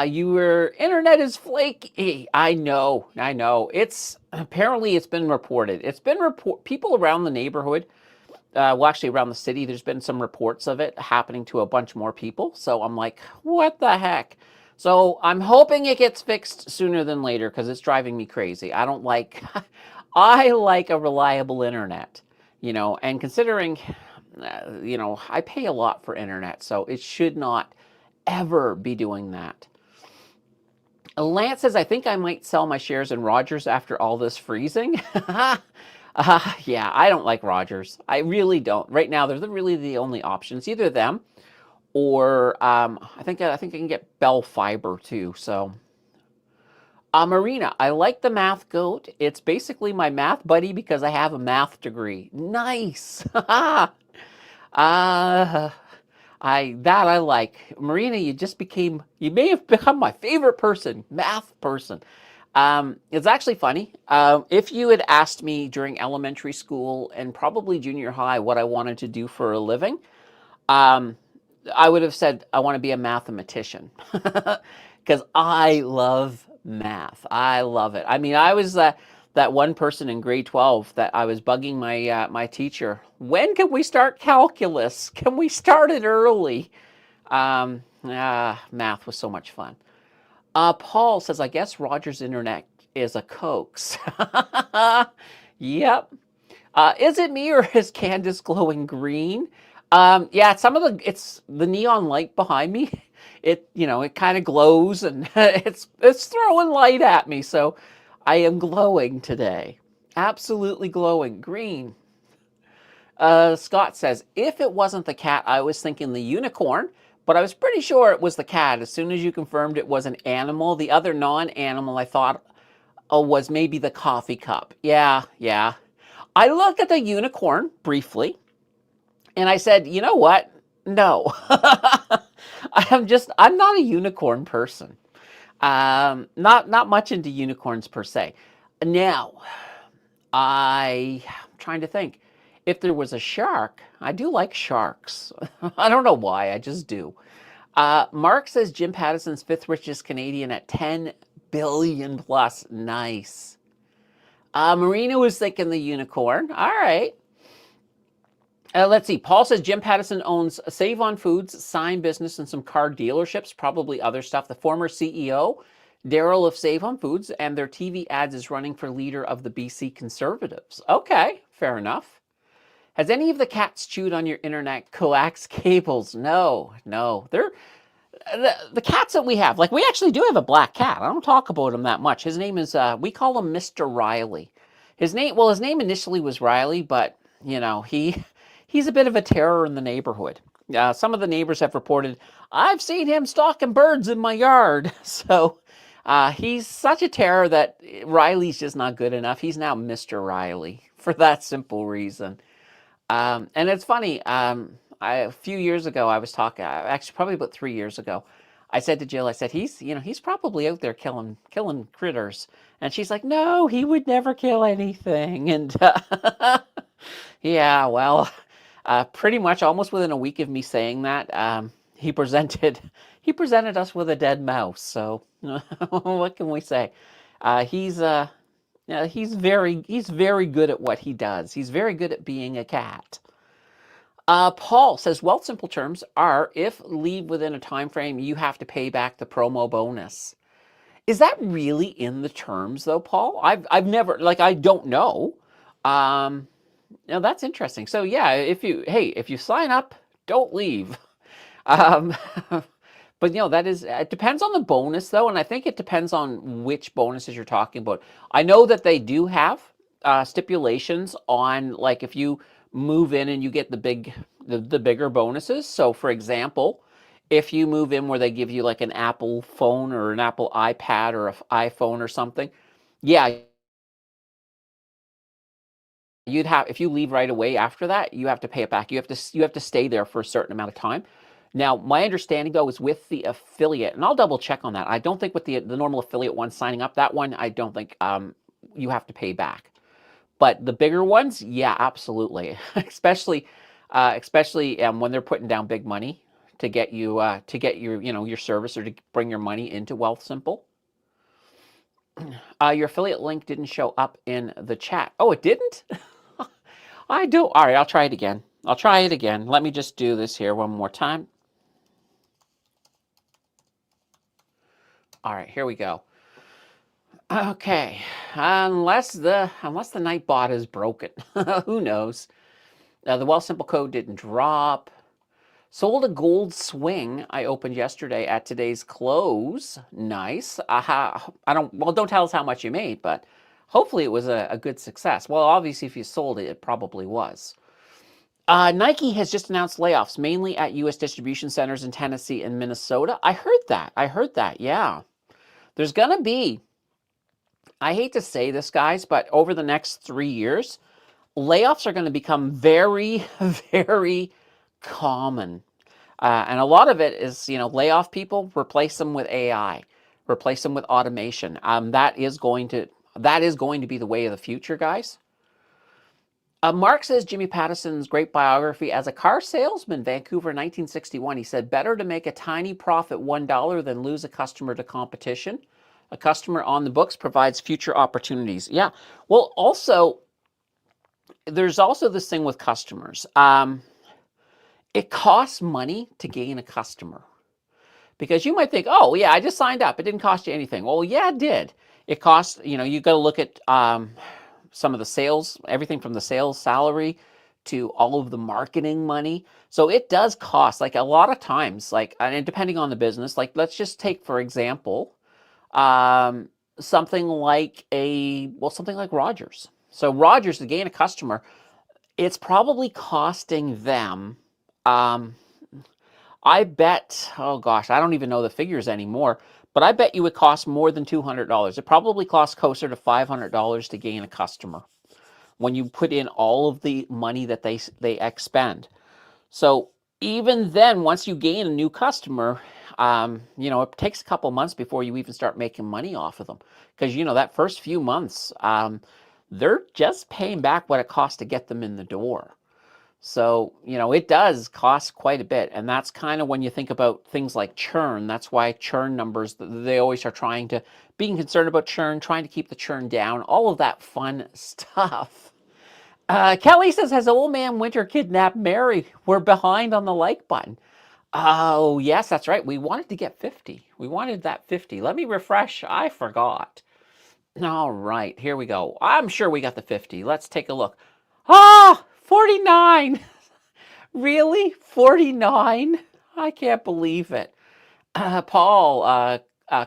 Your internet is flaky. I know. Apparently it's been reported. People around the neighborhood, actually around the city, there's been some reports of it happening to a bunch more people. So I'm like, what the heck? So I'm hoping it gets fixed sooner than later because it's driving me crazy. I like a reliable internet, and considering, I pay a lot for internet, so it should not ever be doing that. Lance says, I think I might sell my shares in Rogers after all this freezing. Yeah, I don't like Rogers. I really don't. Right now, they're really the only options. Either them or I think I can get Bell Fiber too. So, Marina, I like the math goat. It's basically my math buddy because I have a math degree. Nice. I like. Marina, you may have become my favorite math person. It's actually funny. If you had asked me during elementary school and probably junior high what I wanted to do for a living, I would have said I want to be a mathematician because I love math. I love it. I mean, I was that one person in grade 12 that I was bugging my teacher. When can we start calculus? Can we start it early? Math was so much fun. Paul says, I guess Roger's internet is a coax. Yep. Is it me or is Candace glowing green? Yeah, it's the neon light behind me. It kind of glows and it's throwing light at me. So I am glowing today. Absolutely glowing green. Scott says, if it wasn't the cat, I was thinking the unicorn, but I was pretty sure it was the cat. As soon as you confirmed it was an animal, the other non-animal I thought was maybe the coffee cup. Yeah. I looked at the unicorn briefly and I said, you know what? No. I'm not a unicorn person. Not much into unicorns per se. Now, I'm trying to think. If there was a shark, I do like sharks. I don't know why, I just do. Mark says Jim Patterson's fifth richest Canadian at 10 billion plus. Nice. Marina was thinking the unicorn. All right. Let's see. Paul says Jim Pattison owns Save on Foods, sign business, and some car dealerships, probably other stuff. The former CEO, Daryl of Save on Foods, and their TV ads is running for leader of the BC Conservatives. Okay, fair enough. Has any of the cats chewed on your internet coax cables? No, no. They're the cats that we have. Like, we actually do have a black cat. I don't talk about him that much. His name is we call him Mr. Riley. His name initially was Riley, but he's a bit of a terror in the neighborhood. Some of the neighbors have reported, I've seen him stalking birds in my yard. So he's such a terror that Riley's just not good enough. He's now Mr. Riley for that simple reason. And it's funny. A few years ago, I was talking. Actually, probably about 3 years ago, I said to Jill, I said, he's probably out there killing critters. And she's like, no, he would never kill anything. And yeah, well, pretty much almost within a week of me saying that, he presented us with a dead mouse. So what can we say? He's very good at what he does. He's very good at being a cat. Paul says Wealthsimple terms are if leave within a time frame, you have to pay back the promo bonus. Is that really in the terms though, Paul? I've never, like, I don't know. That's interesting. So yeah, if you sign up, don't leave. But it depends on the bonus though, and I think it depends on which bonuses you're talking about. I know that they do have stipulations on, like, if you move in and you get the bigger bonuses. So for example, if you move in where they give you like an Apple phone or an Apple iPad or an iPhone or something, yeah, if you leave right away after that, you have to pay it back. You have to stay there for a certain amount of time. Now, my understanding though is with the affiliate, and I'll double check on that. I don't think with the normal affiliate one signing up, that one I don't think you have to pay back. But the bigger ones, yeah, absolutely. especially when they're putting down big money to get your your service or to bring your money into Wealthsimple. Your affiliate link didn't show up in the chat. Oh, it didn't? I do. All right, I'll try it again. Let me just do this here one more time. All right, here we go. Okay, unless the Nightbot is broken, who knows? The Wealthsimple code didn't drop. Sold a gold swing I opened yesterday at today's close. Nice. Don't tell us how much you made, but hopefully it was a good success. Well, obviously if you sold it, it probably was. Nike has just announced layoffs, mainly at U.S. distribution centers in Tennessee and Minnesota. I heard that, yeah. There's going to be, I hate to say this, guys, but over the next 3 years, layoffs are going to become very, very common. And a lot of it is, lay off people, replace them with AI, replace them with automation. That is going to be the way of the future, guys. Mark says Jimmy Pattison's great biography as a car salesman, Vancouver, 1961. He said, better to make a tiny profit $1 than lose a customer to competition. A customer on the books provides future opportunities. Yeah. Well, also, there's also this thing with customers. It costs money to gain a customer. Because you might think, oh, yeah, I just signed up. It didn't cost you anything. Well, yeah, it did. It costs, you got to look at some of the sales, everything from the sales salary to all of the marketing money. So it does cost, like, a lot of times, like, and depending on the business, like, let's just take, for example, something like Rogers. So Rogers, to gain a customer, it's probably costing them, I bet, oh gosh, I don't even know the figures anymore, but I bet you it costs more than $200. It probably costs closer to $500 to gain a customer when you put in all of the money that they expend. So even then, once you gain a new customer, it takes a couple months before you even start making money off of them. Because, that first few months, they're just paying back what it costs to get them in the door. So, it does cost quite a bit. And that's kind of when you think about things like churn. That's why churn numbers, they always are being concerned about churn, trying to keep the churn down, all of that fun stuff. Kelly says, has old man Winter kidnapped Mary? We're behind on the like button. Oh, yes, that's right. We wanted to get 50. We wanted that 50. Let me refresh. I forgot. All right, here we go. I'm sure we got the 50. Let's take a look. Ah, 49. Really? 49? I can't believe it. Paul,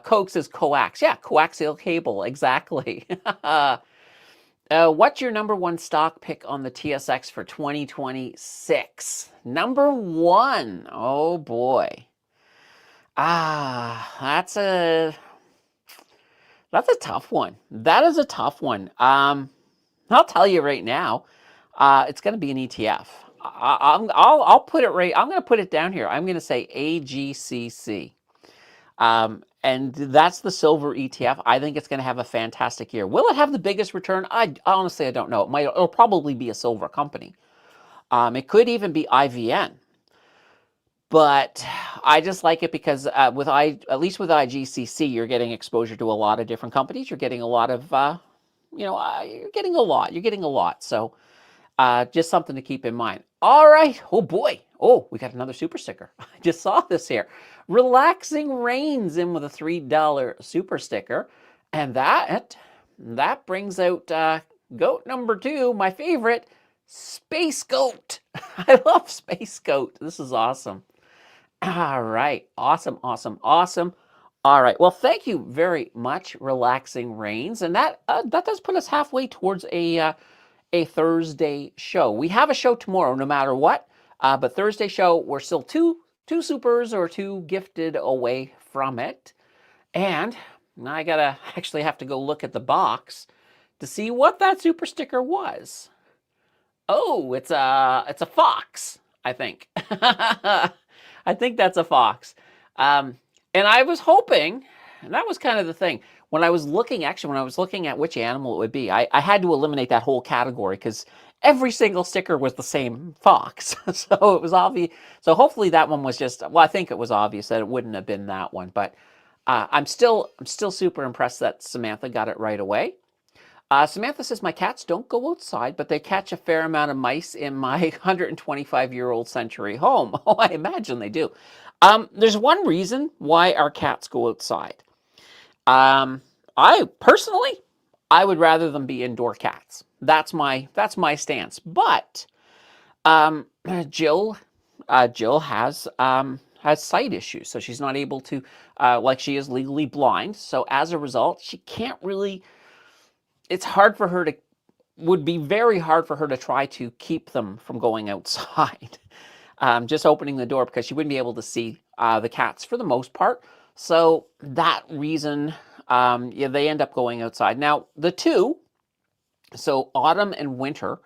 Coke says coax. Yeah, coaxial cable, exactly. What's your number one stock pick on the TSX for 2026? Number one. Oh boy. That's a tough one. That is a tough one. I'll tell you right now, it's going to be an ETF. I'll put it right. I'm going to put it down here. I'm going to say AGCC. And that's the silver ETF. I think it's going to have a fantastic year. Will it have the biggest return? I honestly, I don't know. It'll probably be a silver company. It could even be IVN. But I just like it because at least with IGCC, you're getting exposure to a lot of different companies. You're getting a lot of, you're getting a lot. You're getting a lot. So just something to keep in mind. All right. Oh, boy. Oh, we got another super sticker. I just saw this here. Relaxing Rains in with a $3 super sticker. And that brings out goat number 2, my favorite, Space Goat. I love Space Goat. This is awesome. All right. Awesome, awesome, awesome. All right. Well, thank you very much, Relaxing Rains. And that does put us halfway towards a Thursday show. We have a show tomorrow, no matter what. But Thursday show, we're still two supers or 2 gifted away from it. And now I gotta actually have to go look at the box to see what that super sticker was. Oh, it's a fox, I think. I think that's a fox. And I was hoping, and that was kind of the thing, when I was looking at which animal it would be, I had to eliminate that whole category because every single sticker was the same fox. So it was obvious. So hopefully that one was just, well, I think it was obvious that it wouldn't have been that one. But I'm still super impressed that Samantha got it right away. Samantha says, my cats don't go outside, but they catch a fair amount of mice in my 125-year-old century home. Oh, I imagine they do. There's one reason why our cats go outside. I would rather them be indoor cats. That's my stance. But Jill has sight issues, so she's not able to, she is legally blind. So as a result, she can't really. It's hard for her would be very hard for her to try to keep them from going outside. Just opening the door, because she wouldn't be able to see the cats for the most part. So that reason, they end up going outside. Now, the 2, so Autumn and Winter,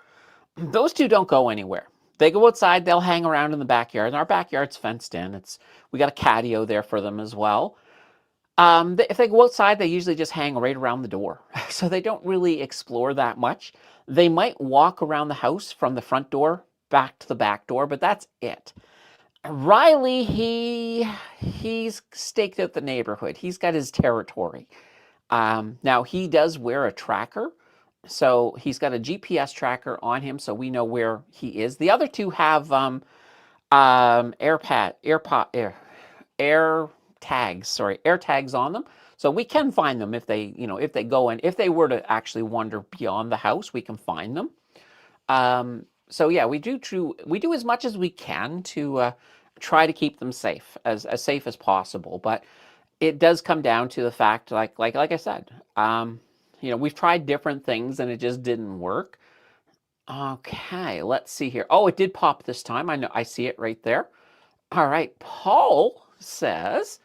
those 2 don't go anywhere. They go outside, they'll hang around in the backyard. And our backyard's fenced in. We got a catio there for them as well. If they go outside, they usually just hang right around the door. So they don't really explore that much. They might walk around the house from the front door back to the back door, but that's it. Riley, he's staked out the neighborhood. He's got his territory. Now, he does wear a tracker. So he's got a GPS tracker on him, so we know where he is. The other 2 have air tags on them, so we can find them if they if they were to actually wander beyond the house, we can find them. So yeah, we do as much as we can to try to keep them safe as possible, but it does come down to the fact, like I said, we've tried different things and it just didn't work. Okay, let's see here. Oh, it did pop this time. I know, I see it right there. All right, Paul says,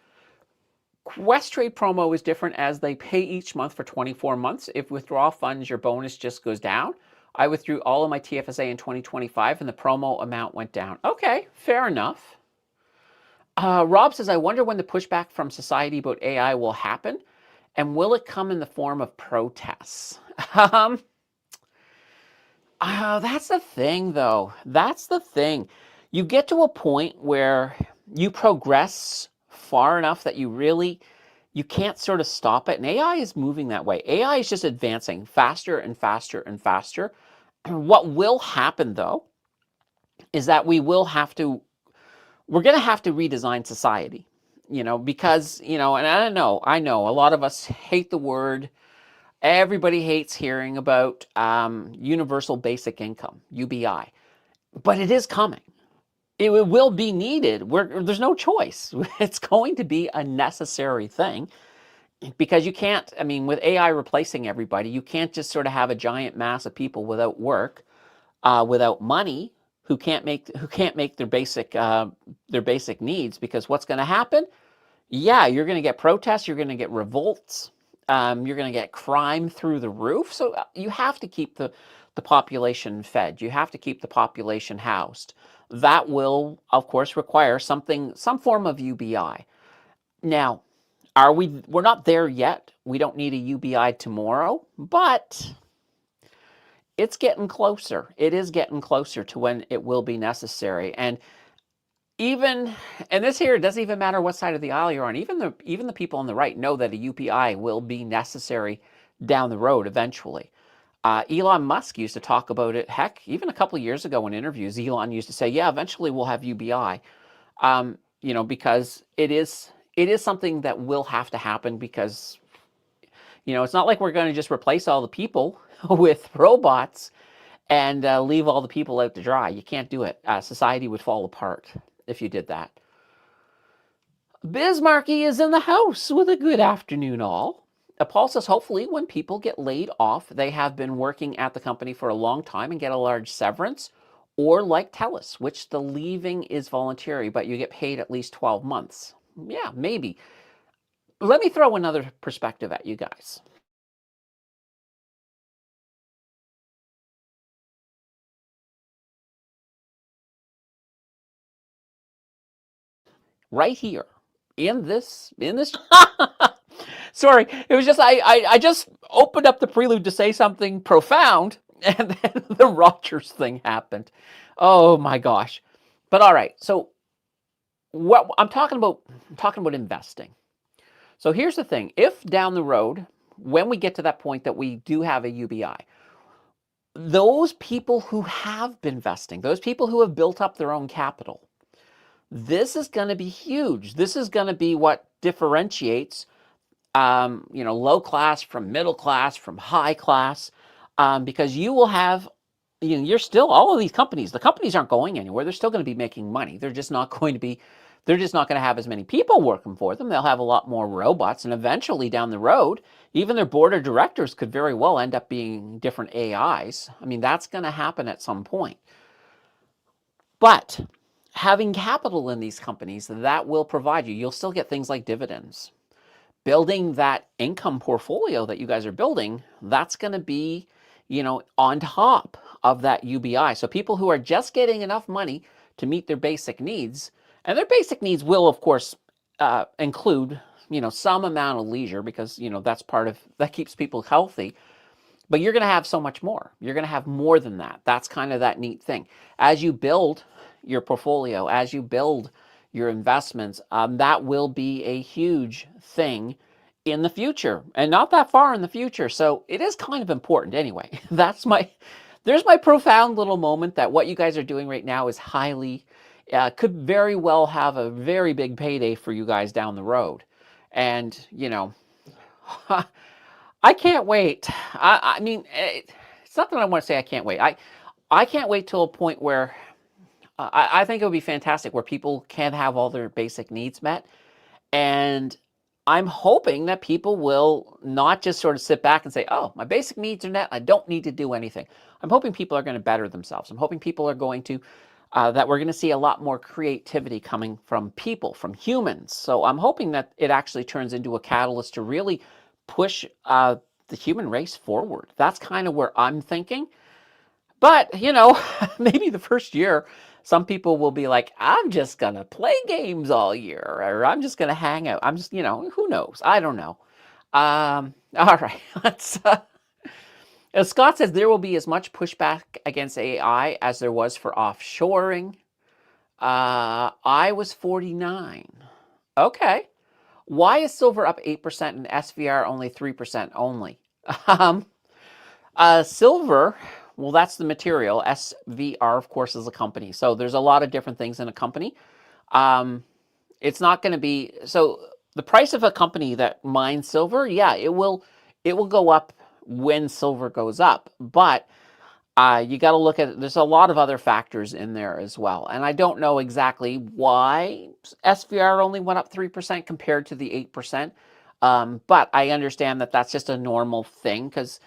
Quest Trade promo is different as they pay each month for 24 months. If withdraw funds, your bonus just goes down. I withdrew all of my TFSA in 2025 and the promo amount went down. Okay, fair enough. Rob says, I wonder when the pushback from society about AI will happen, and will it come in the form of protests? That's the thing, though. That's the thing. You get to a point where you progress far enough that you can't sort of stop it. And AI is moving that way. AI is just advancing faster and faster and faster. What will happen, though, is that we're going to have to redesign society, because, and I know a lot of us hate the word. Everybody hates hearing about universal basic income, UBI, but it is coming. It will be needed. There's no choice. It's going to be a necessary thing because you can't, with AI replacing everybody, you can't just sort of have a giant mass of people without work, without money, who can't make their basic needs, because what's going to happen? Yeah, you're going to get protests, you're going to get revolts, you're going to get crime through the roof. So you have to keep the population fed. You have to keep the population housed. That will, of course, require some form of UBI. Now, we're not there yet. We don't need a UBI tomorrow, but it's getting closer. It is getting closer to when it will be necessary. And this here, it doesn't even matter what side of the aisle you're on. Even the people on the right know that a UBI will be necessary down the road eventually. Elon Musk used to talk about it. Heck, even a couple of years ago in interviews, Elon used to say, "Yeah, eventually we'll have UBI," because it is something that will have to happen, because it's not like we're going to just replace all the people with robots and leave all the people out to dry. You can't do it. Society would fall apart if you did that. Bismarcky is in the house with a good afternoon, all. Paul says, hopefully when people get laid off, they have been working at the company for a long time and get a large severance, or like TELUS, which the leaving is voluntary, but you get paid at least 12 months. Yeah, maybe. Let me throw another perspective at you guys. Right here in this sorry, it was just I just opened up the prelude to say something profound, and then the Rogers thing happened. Oh my gosh. But all right, so what I'm talking about investing. So here's the thing: if down the road, when we get to that point that we do have a UBI, those people who have been investing, those people who have built up their own capital, this is going to be huge. This is going to be what differentiates, low class from middle class, from high class, because you will have, you're still, all of these companies, the companies aren't going anywhere. They're still going to be making money. They're just not going to have as many people working for them. They'll have a lot more robots, and eventually down the road, even their board of directors could very well end up being different AIs. That's going to happen at some point. But having capital in these companies, that will provide you'll still get things like dividends. Building that income portfolio that you guys are building, that's going to be, on top of that UBI. So people who are just getting enough money to meet their basic needs, and their basic needs will, of course, include, some amount of leisure, because, that keeps people healthy. But you're going to have so much more. You're going to have more than that. That's kind of that neat thing. As you build your portfolio, as you build your investments, that will be a huge thing in the future, and not that far in the future. So it is kind of important anyway. There's my profound little moment that what you guys are doing right now is could very well have a very big payday for you guys down the road. And, I can't wait. It's not that I want to say I can't wait. I can't wait till a point where I think it would be fantastic, where people can have all their basic needs met. And I'm hoping that people will not just sort of sit back and say, oh, my basic needs are met, I don't need to do anything. I'm hoping people are going to better themselves. I'm hoping people are going to, that we're going to see a lot more creativity coming from people, from humans. So I'm hoping that it actually turns into a catalyst to really push the human race forward. That's kind of where I'm thinking. But, maybe the first year, some people will be like, I'm just going to play games all year, or I'm just going to hang out. I'm just, who knows? I don't know. All right. Let's. As Scott says, there will be as much pushback against AI as there was for offshoring. I was 49. Okay. Why is silver up 8% and SVR only 3% only? Silver, well, that's the material. SVR, of course, is a company. So there's a lot of different things in a company. It's not going to be, so the price of a company that mines silver, yeah, it will go up when silver goes up. But you got to look at it. There's a lot of other factors in there as well. And I don't know exactly why SVR only went up 3% compared to the 8%. But I understand that that's just a normal thing because,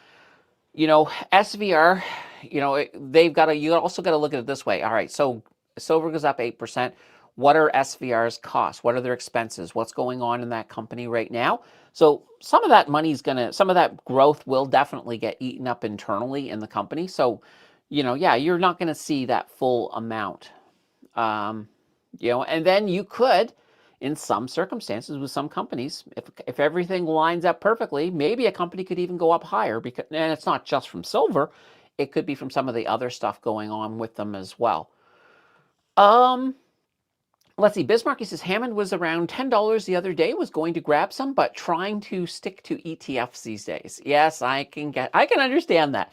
SVR, you also got to look at it this way. All right, so silver goes up 8%. What are SVR's costs? What are their expenses? What's going on in that company right now? So some of that some of that growth will definitely get eaten up internally in the company. So, yeah, you're not going to see that full amount. And then you could, in some circumstances with some companies, if everything lines up perfectly, maybe a company could even go up higher and it's not just from silver, it could be from some of the other stuff going on with them as well. Let's see. Bismarck, says Hammond was around $10 the other day, was going to grab some, but trying to stick to ETFs these days. Yes, I can understand that.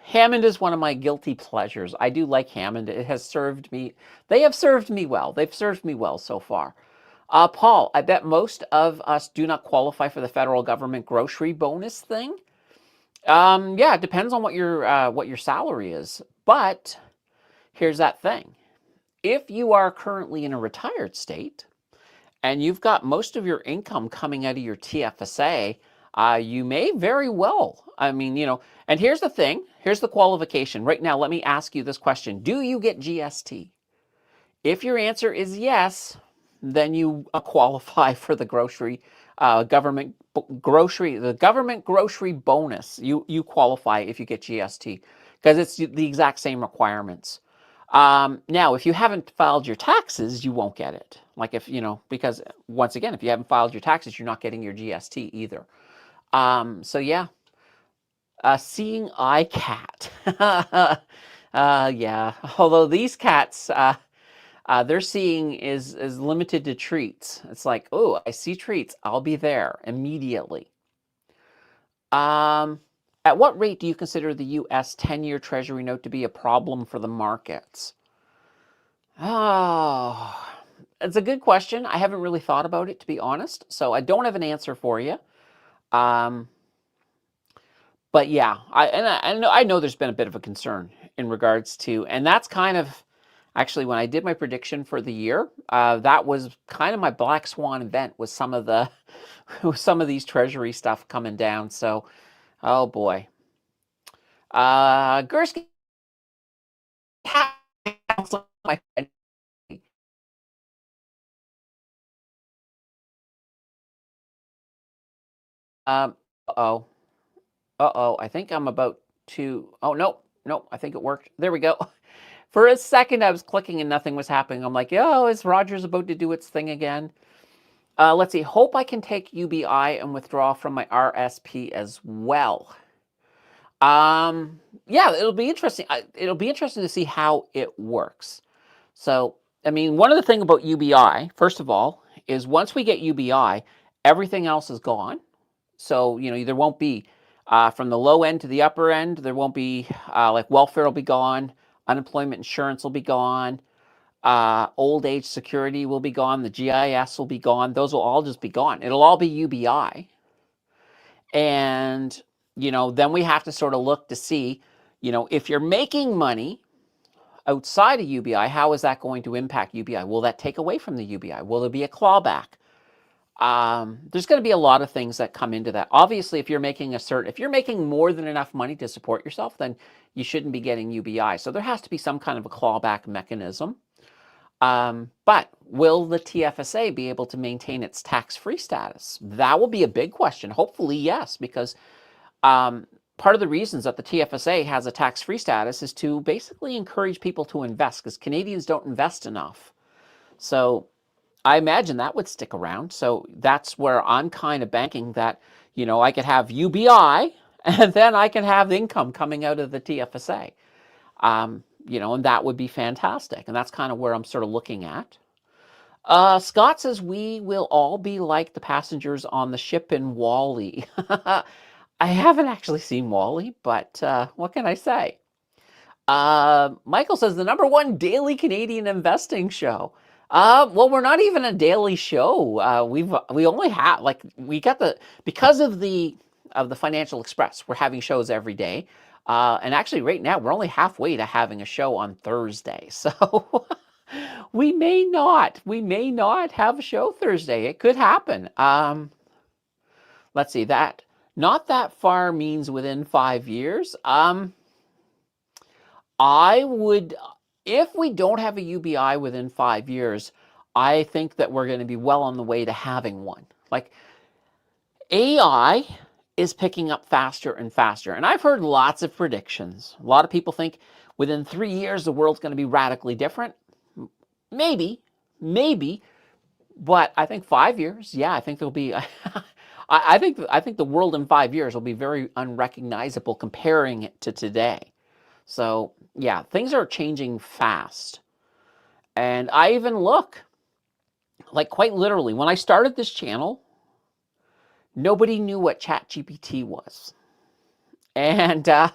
Hammond is one of my guilty pleasures. I do like Hammond. It has served me. They have served me well. They've served me well so far. Paul, I bet most of us do not qualify for the federal government grocery bonus thing. Yeah, it depends on what your salary is. But here's that thing. If you are currently in a retired state and you've got most of your income coming out of your TFSA, you may very well. And here's the thing. Here's the qualification. Right now, let me ask you this question. Do you get GST? If your answer is yes, then you qualify for the government grocery bonus. You qualify if you get GST because it's the exact same requirements. Now, if you haven't filed your taxes, you won't get it. Because once again, if you haven't filed your taxes, you're not getting your GST either. So yeah, seeing eye cat. Yeah, although these cats, their seeing is limited to treats. It's like, oh, I see treats. I'll be there immediately. At what rate do you consider the U.S. 10-year Treasury note to be a problem for the markets? Oh, it's a good question. I haven't really thought about it, to be honest. So I don't have an answer for you. But yeah, I know there's been a bit of a concern in regards to, and that's kind of, actually, when I did my prediction for the year, that was kind of my black swan event with some of these Treasury stuff coming down. So, oh boy. Gursky, my friend. Uh-oh. I think I'm about to, oh, no, I think it worked. There we go. For a second, I was clicking and nothing was happening. I'm like, oh, is Rogers about to do its thing again? Let's see. Hope I can take UBI and withdraw from my RSP as well. Yeah, it'll be interesting. It'll be interesting to see how it works. So, one of the things about UBI, first of all, is once we get UBI, everything else is gone. So, there won't be, from the low end to the upper end, there won't be, like welfare will be gone, unemployment insurance will be gone, old age security will be gone, the GIS will be gone. Those will all just be gone. It'll all be UBI. And, then we have to sort of look to see, if you're making money outside of UBI, how is that going to impact UBI? Will that take away from the UBI? Will there be a clawback? There's going to be a lot of things that come into that. Obviously, if you're making more than enough money to support yourself, then you shouldn't be getting UBI. So there has to be some kind of a clawback mechanism. But will the TFSA be able to maintain its tax-free status? That will be a big question. Hopefully, yes, because part of the reasons that the TFSA has a tax-free status is to basically encourage people to invest, because Canadians don't invest enough. So I imagine that would stick around. So that's where I'm kind of banking that, I could have UBI and then I can have income coming out of the TFSA. And that would be fantastic. And that's kind of where I'm sort of looking at. Scott says we will all be like the passengers on the ship in Wall-E. I haven't actually seen Wally, but what can I say? Michael says the #1 daily Canadian investing show. Well, we're not even a daily show. We only have like we got the because of the Financial Express. We're having shows every day, and actually right now we're only halfway to having a show on Thursday. So we may not have a show Thursday. It could happen. Let's see that. Not that far means within 5 years. I would, if we don't have a UBI within 5 years, I think that we're going to be well on the way to having one. Like AI is picking up faster and faster. And I've heard lots of predictions. A lot of people think within 3 years, the world's going to be radically different. Maybe, but I think 5 years, yeah, I think there'll be, I think the world in 5 years will be very unrecognizable comparing it to today. So yeah, things are changing fast. And I even look, like quite literally, when I started this channel, nobody knew what ChatGPT was. And I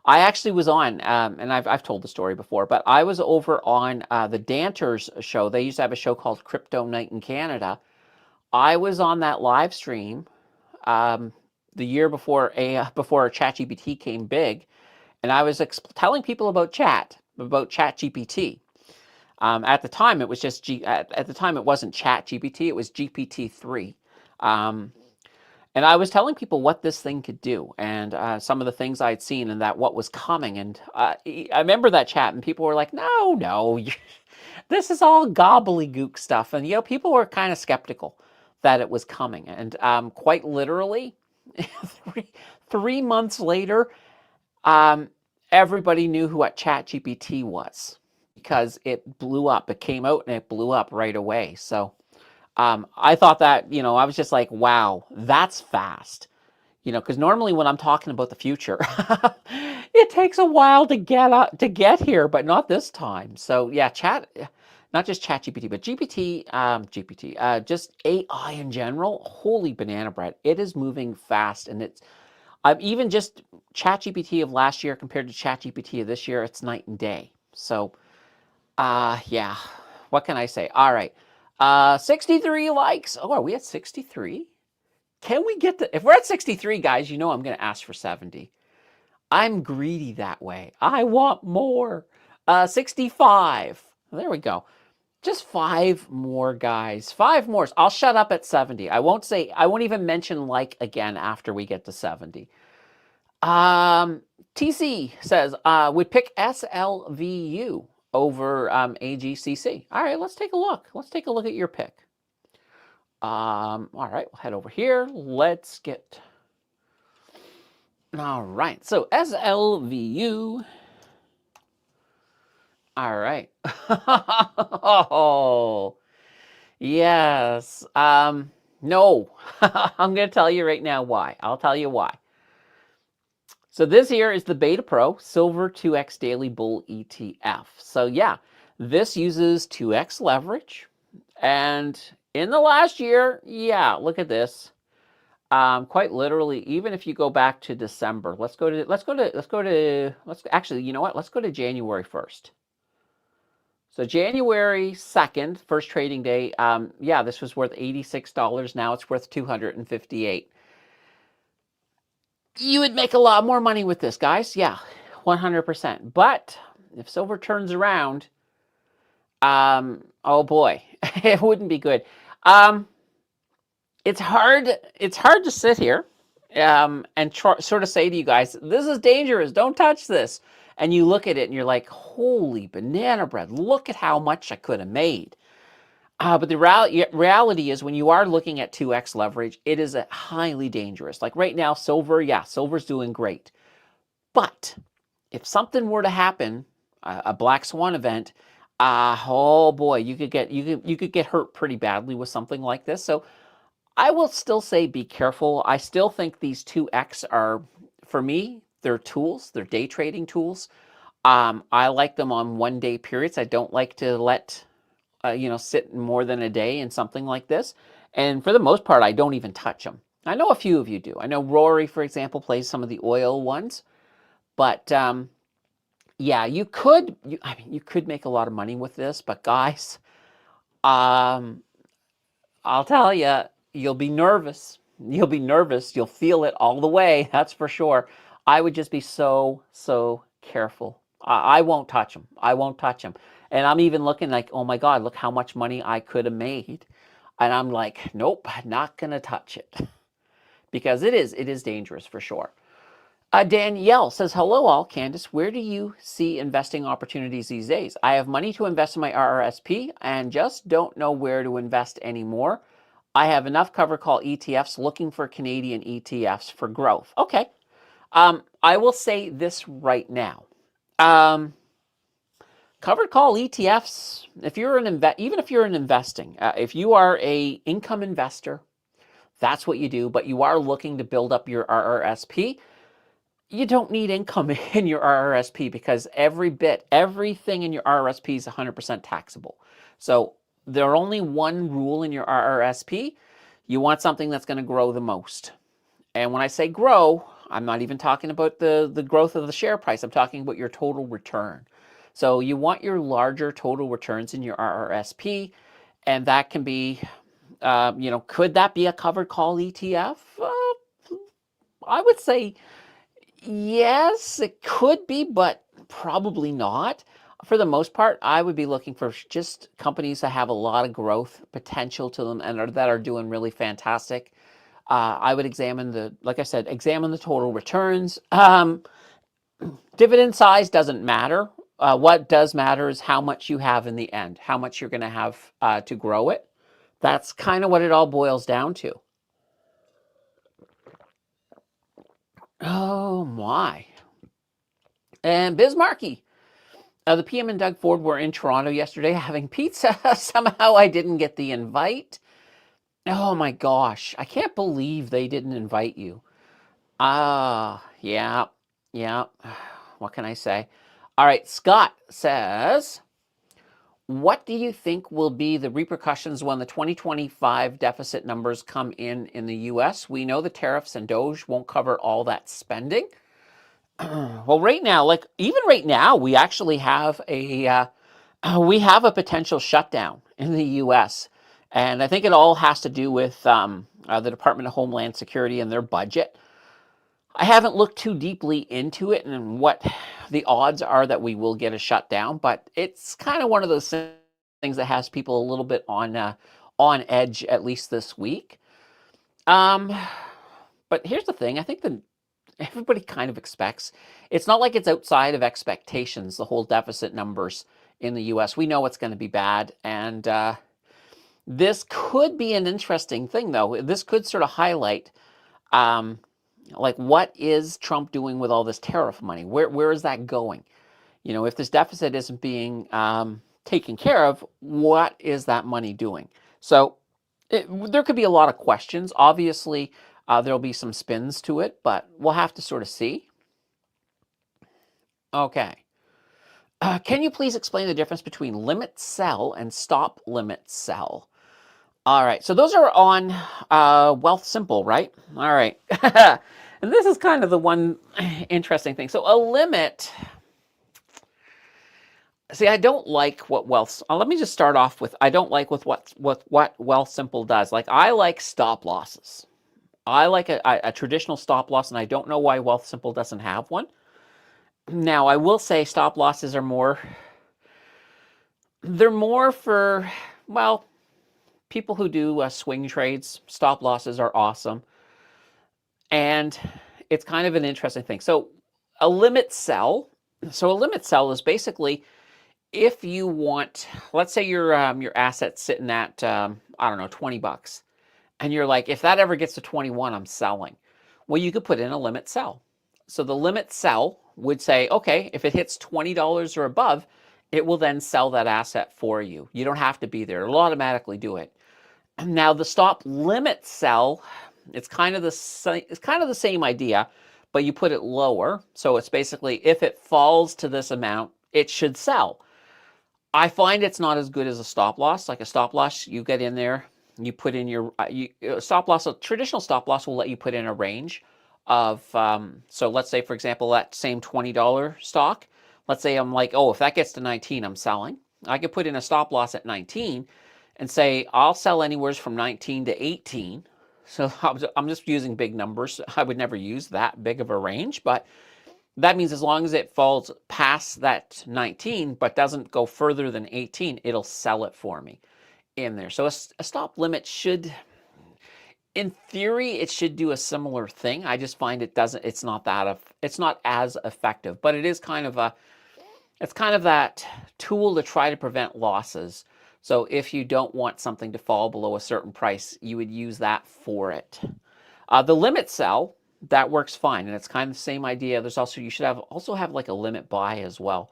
actually was on, and I've told the story before, but I was over on the Danters show. They used to have a show called Crypto Night in Canada. I was on that live stream the year before ChatGPT came big, and I was telling people about ChatGPT. At the time, it was just at the time it wasn't ChatGPT, it was GPT-3. And I was telling people what this thing could do and some of the things I'd seen and that what was coming. And I remember that chat, and people were like, "No, this is all gobbledygook stuff." And people were kind of skeptical that it was coming. And quite literally, 3 months later, everybody knew what ChatGPT was because it blew up. It came out and it blew up right away. So I thought that, I was just like, wow, that's fast. Because normally when I'm talking about the future, it takes a while to get here, but not this time. So yeah, not just ChatGPT, but just AI in general. Holy banana bread! It is moving fast, and it's even just ChatGPT of last year compared to ChatGPT of this year, it's night and day. So, yeah, what can I say? All right, 63 likes. Oh, are we at 63? Can we get if we're at 63, guys, I'm going to ask for 70. I'm greedy that way. I want more. 65. There we go. Just 5 more, guys. 5 more. I'll shut up at 70. I won't even mention like again after we get to 70. TC says, would pick SLVU over AGCC. All right, let's take a look. Let's take a look at your pick. All right, we'll head over here. Let's get... All right, so SLVU. All right. Oh, yes. No. I'm going to tell you right now why. I'll tell you why. So this here is the Beta Pro Silver 2X Daily Bull ETF. So yeah, this uses 2X leverage. And in the last year, yeah, look at this. Quite literally, even if you go back to December, let's actually, you know what? Let's go to January 1st. So January 2nd, first trading day, yeah, this was worth $86. Now it's worth $258. You would make a lot more money with this, guys. Yeah, 100%. But if silver turns around, oh boy, it wouldn't be good. It's hard to sit here and sort of say to you guys, this is dangerous, don't touch this. And you look at it and you're like, holy banana bread, look at how much I could have made. But the reality is when you are looking at 2X leverage, it is highly dangerous. Like right now, silver's doing great. But if something were to happen, a black swan event, oh boy, you could get hurt pretty badly with something like this. So I will still say be careful. I still think these 2X are, for me, they're tools. They're day trading tools. I like them on 1-day periods. I don't like to let sit more than a day in something like this. And for the most part, I don't even touch them. I know a few of you do. I know Rory, for example, plays some of the oil ones. But yeah, you could make a lot of money with this. But guys, I'll tell you, you'll be nervous. You'll be nervous. You'll feel it all the way. That's for sure. I would just be so careful. I won't touch them. I won't touch them. And I'm even looking like, oh my God, look how much money I could have made. And I'm like, nope, not gonna touch it because it is dangerous for sure. Danielle says, hello all. Candace, where do you see investing opportunities these days? I have money to invest in my RRSP and just don't know where to invest anymore. I have enough covered call ETFs, looking for Canadian ETFs for growth. Okay. I will say this right now. Covered call ETFs, if you're even if you're in investing, if you are a income investor, that's what you do, but you are looking to build up your RRSP, you don't need income in your RRSP because everything in your RRSP is 100% taxable. So there's only one rule in your RRSP. You want something that's going to grow the most. And when I say grow, I'm not even talking about the growth of the share price. I'm talking about your total return. So you want your larger total returns in your RRSP, and that can be, could that be a covered call ETF? I would say yes, it could be, but probably not. For the most part, I would be looking for just companies that have a lot of growth potential to them and that are doing really fantastic. I would examine like I said, examine the total returns. Dividend size doesn't matter. What does matter is how much you have in the end, how much you're going to have to grow it. That's kind of what it all boils down to. Oh my. And Bismarcky. The PM and Doug Ford were in Toronto yesterday having pizza. Somehow I didn't get the invite. Oh my gosh. I can't believe they didn't invite you. Yeah. What can I say? All right. Scott says, what do you think will be the repercussions when the 2025 deficit numbers come in the US? We know the tariffs and Doge won't cover all that spending. Well, right now, even right now, we actually have a potential shutdown in the U.S. And I think it all has to do with the Department of Homeland Security and their budget. I haven't looked too deeply into it and what the odds are that we will get a shutdown, but it's kind of one of those things that has people a little bit on edge, at least this week. But here's the thing. I think everybody kind of expects. It's not like it's outside of expectations, the whole deficit numbers in the U.S. We know it's going to be bad. And this could be an interesting thing, though. This could sort of highlight, what is Trump doing with all this tariff money? Where is that going? If this deficit isn't being taken care of, what is that money doing? So there could be a lot of questions. Obviously, there'll be some spins to it, but we'll have to sort of see. Okay. Can you please explain the difference between limit sell and stop limit sell? All right. So those are on Wealthsimple, right? All right. And this is kind of the one interesting thing. So a limit. See, I don't like what let me just start off with, I don't like with what Wealthsimple does. I like stop losses. I like a traditional stop loss, and I don't know why Wealthsimple doesn't have one. Now, I will say stop losses are more for, people who do swing trades. Stop losses are awesome. And it's kind of an interesting thing. So a limit sell is basically if you want, let's say your asset's sitting at, I don't know, $20. And you're like, if that ever gets to 21, I'm selling. Well, you could put in a limit sell. So the limit sell would say, okay, if it hits $20 or above, it will then sell that asset for you. You don't have to be there. It'll automatically do it. Now the stop limit sell, it's kind of the same idea, but you put it lower. So it's basically if it falls to this amount, it should sell. I find it's not as good as a stop loss. Like a stop loss, you get in there, you put in your stop loss. A traditional stop loss will let you put in a range of, so let's say, for example, that same $20 stock. Let's say I'm like, oh, if that gets to 19, I'm selling. I could put in a stop loss at 19 and say, I'll sell anywhere from 19 to 18. So I'm just using big numbers. I would never use that big of a range, but that means as long as it falls past that 19, but doesn't go further than 18, it'll sell it for me in there. So a stop limit should, in theory, it should do a similar thing. I just find it's not as effective, but it is kind of it's kind of that tool to try to prevent losses. So if you don't want something to fall below a certain price, you would use that for it. The limit sell, that works fine, and it's kind of the same idea. There's also, you should also have like a limit buy as well.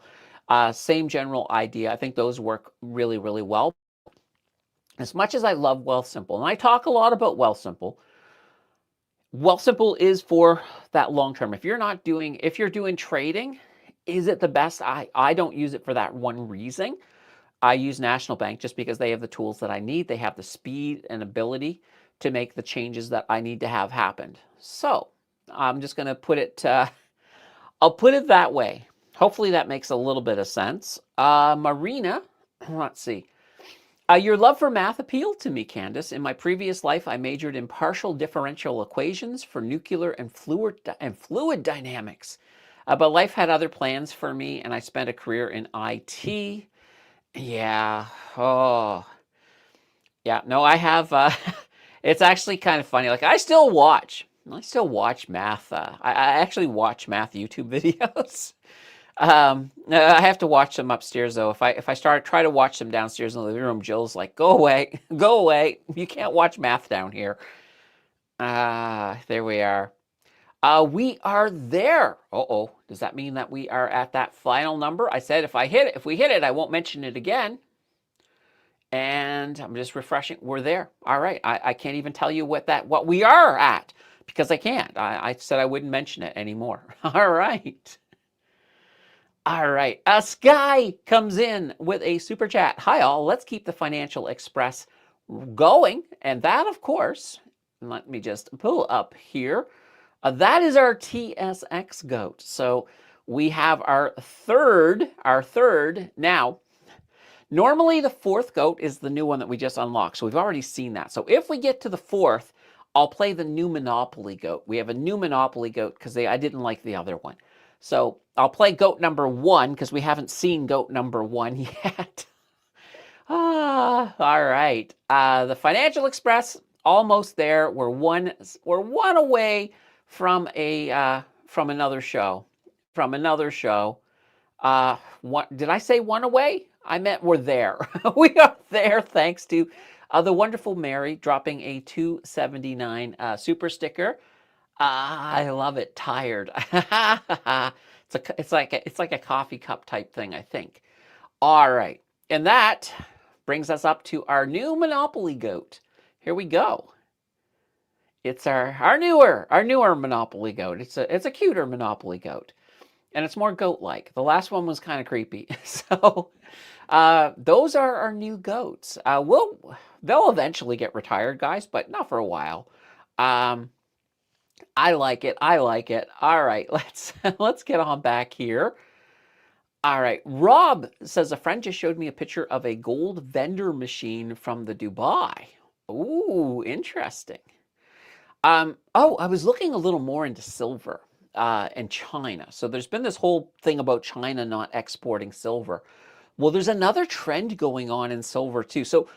Same general idea. I think those work really, really well. As much as I love Wealthsimple, and I talk a lot about Wealthsimple, Wealthsimple is for that long term. If you're doing trading, is it the best? I don't use it for that one reason. I use National Bank just because they have the tools that I need. They have the speed and ability to make the changes that I need to have happened. So I'm just going to put it, I'll put it that way. Hopefully that makes a little bit of sense. Marina, let's see. Your love for math appealed to me, Candace. In my previous life, I majored in partial differential equations for nuclear and fluid dynamics. But life had other plans for me, and I spent a career in IT. Yeah. Oh. Yeah. No, I have. It's actually kind of funny. Like, I still watch math. I actually watch math YouTube videos. I have to watch them upstairs though. If I try to watch them downstairs in the living room, Jill's like, "Go away, go away. You can't watch math down here." There we are. We are there. Uh-oh. Does that mean that we are at that final number? I said if we hit it, I won't mention it again. And I'm just refreshing. We're there. All right. I can't even tell you what we are at because I can't. I said I wouldn't mention it anymore. All right. All right. Sky comes in with a super chat. Hi, all. Let's keep the Financial Express going. And that, of course, let me just pull up here. That is our TSX goat. So we have our third. Now, normally the fourth goat is the new one that we just unlocked. So we've already seen that. So if we get to the fourth, I'll play the new Monopoly goat. We have a new Monopoly goat because I didn't like the other one. So I'll play goat number 1 because we haven't seen goat number 1 yet. All right. The Financial Express, almost there. We're one away from another show. Did I say one away? I meant we're there. We are there thanks to the wonderful Mary dropping a $2.79 super sticker. I love it. Tired. It's like a coffee cup type thing, I think. All right, and that brings us up to our new Monopoly goat. Here we go. It's our newer Monopoly goat. It's a cuter Monopoly goat, and it's more goat-like. The last one was kind of creepy. So those are our new goats. They'll eventually get retired, guys, but not for a while. I like it. All right, let's get on back here. All right, Rob says a friend just showed me a picture of a gold vendor machine from the Dubai. Ooh, interesting. I was looking a little more into silver and China. So there's been this whole thing about China not exporting silver. Well, there's another trend going on in silver too. So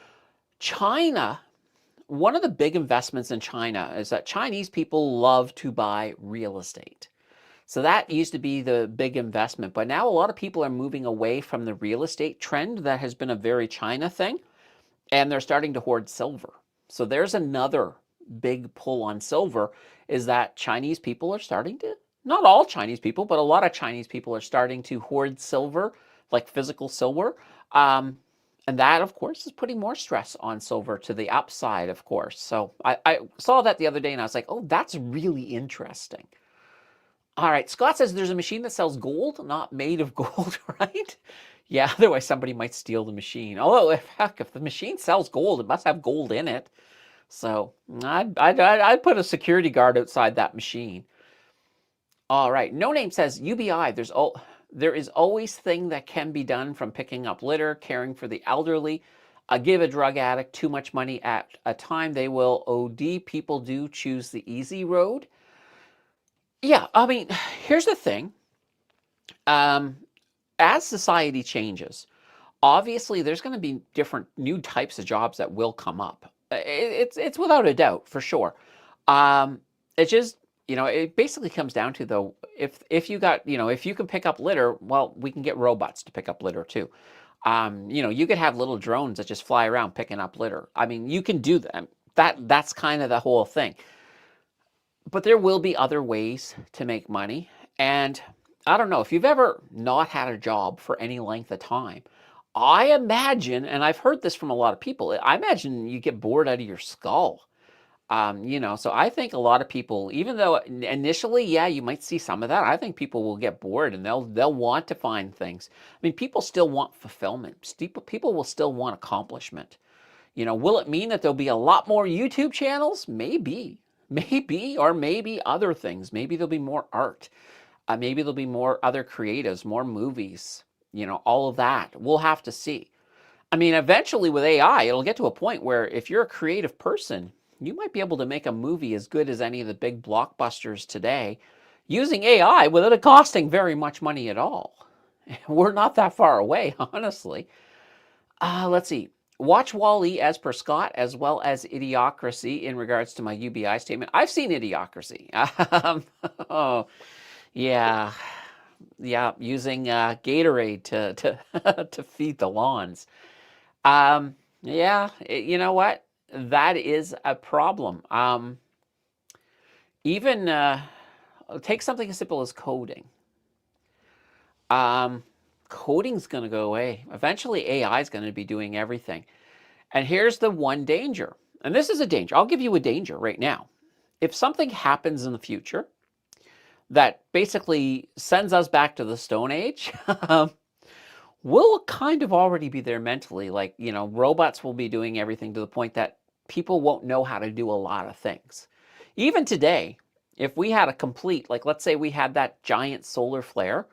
China, one of the big investments in China is that Chinese people love to buy real estate. So that used to be the big investment, but now a lot of people are moving away from the real estate trend that has been a very China thing, and they're starting to hoard silver. So there's another big pull on silver, is that Chinese people are starting to, not all Chinese people, but a lot of Chinese people are starting to hoard silver, like physical silver. And that, of course, is putting more stress on silver to the upside, of course. So I saw that the other day, and I was like, oh, that's really interesting. All right, Scott says there's a machine that sells gold, not made of gold, right? Yeah, otherwise somebody might steal the machine. Although, if the machine sells gold, it must have gold in it. So I'd put a security guard outside that machine. All right. No Name says UBI. There is always thing that can be done, from picking up litter, caring for the elderly. Give a drug addict too much money at a time, they will OD. People do choose the easy road. Yeah, I mean, here's the thing. As society changes, obviously there's going to be different new types of jobs that will come up. It's without a doubt, for sure. It just, it basically comes down to, though, if you got, if you can pick up litter, well, we can get robots to pick up litter too. You could have little drones that just fly around picking up litter. I mean, you can do them. That's kind of the whole thing. But there will be other ways to make money. And I don't know if you've ever not had a job for any length of time. I imagine, and I've heard this from a lot of people, I imagine you get bored out of your skull. So I think a lot of people, even though initially, yeah, you might see some of that, I think people will get bored and they'll want to find things. I mean, people still want fulfillment. People will still want accomplishment. Will it mean that there'll be a lot more YouTube channels? Maybe, or maybe other things. Maybe there'll be more art. Maybe there'll be more other creatives, more movies, all of that. We'll have to see. I mean, eventually with AI, it'll get to a point where if you're a creative person, you might be able to make a movie as good as any of the big blockbusters today using AI without it costing very much money at all. We're not that far away, honestly. Let's see. Watch Wall-E as per Scott, as well as Idiocracy in regards to my UBI statement. I've seen Idiocracy. Oh, yeah. Yeah, using Gatorade to feed the lawns. Yeah, you know what? That is a problem. Even take something as simple as coding. Coding's going to go away. Eventually, AI is going to be doing everything. And here's the one danger. And this is a danger. I'll give you a danger right now. If something happens in the future that basically sends us back to the Stone Age, we'll kind of already be there mentally. Like, robots will be doing everything to the point that people won't know how to do a lot of things. Even today, if we had a complete, like, let's say we had that giant solar flare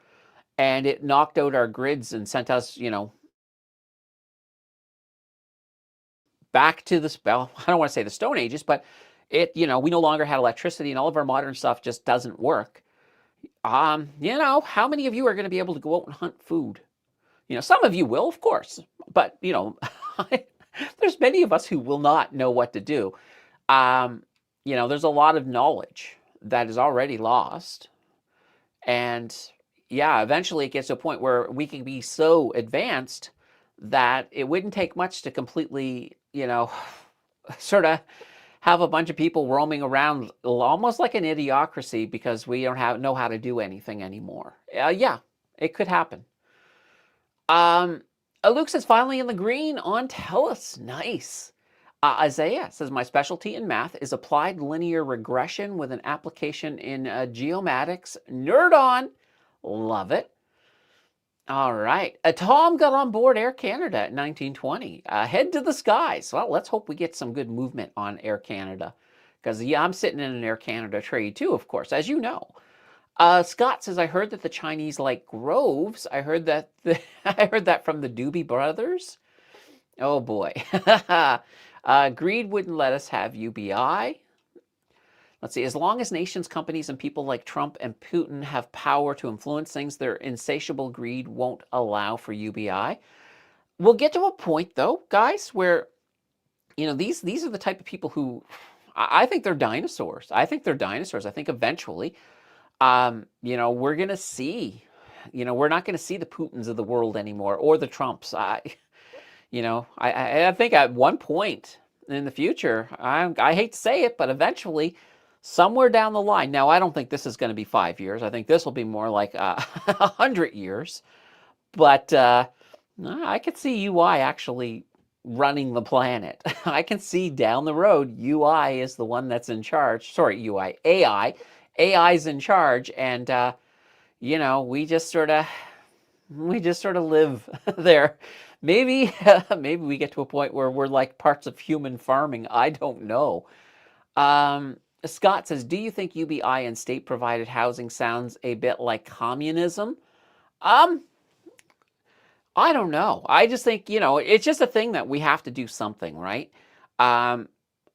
and it knocked out our grids and sent us, back to the, well, I don't want to say the Stone Ages, but we no longer had electricity and all of our modern stuff just doesn't work. How many of you are going to be able to go out and hunt food? Some of you will, of course, but, there's many of us who will not know what to do. There's a lot of knowledge that is already lost. And yeah, eventually it gets to a point where we can be so advanced that it wouldn't take much to completely, sort of have a bunch of people roaming around almost like an idiocracy because we don't know how to do anything anymore. Yeah, it could happen. Luke says, finally in the green on TELUS. Nice. Isaiah says, my specialty in math is applied linear regression with an application in geomatics. Nerd on. Love it. All right. Tom got on board Air Canada in 1920. Head to the skies. Well, let's hope we get some good movement on Air Canada. Because, yeah, I'm sitting in an Air Canada trade too, of course, as you know. Scott says, I heard that the Chinese like groves. I heard that I heard that from the Doobie Brothers. Oh boy. Greed wouldn't let us have UBI. Let's see. As long as nations, companies, and people like Trump and Putin have power to influence things, their insatiable greed won't allow for UBI. We'll get to a point, though, guys, where these are the type of people who I think they're dinosaurs. I think eventually, we're going to see, we're not going to see the Putins of the world anymore or the Trumps. I think at one point in the future, I hate to say it, but eventually, somewhere down the line. Now, I don't think this is going to be 5 years. I think this will be more like 100 years. But I could see UI actually running the planet. I can see down the road, UI is the one that's in charge. Sorry, UI, AI. AI's in charge. And, we just sort of, We just sort of live there. Maybe maybe we get to a point where we're like parts of human farming. I don't know. Um, Scott says, "Do you think UBI and state-provided housing sounds a bit like communism?" Um, I don't know. I just think, it's just a thing that we have to do something, right? Um,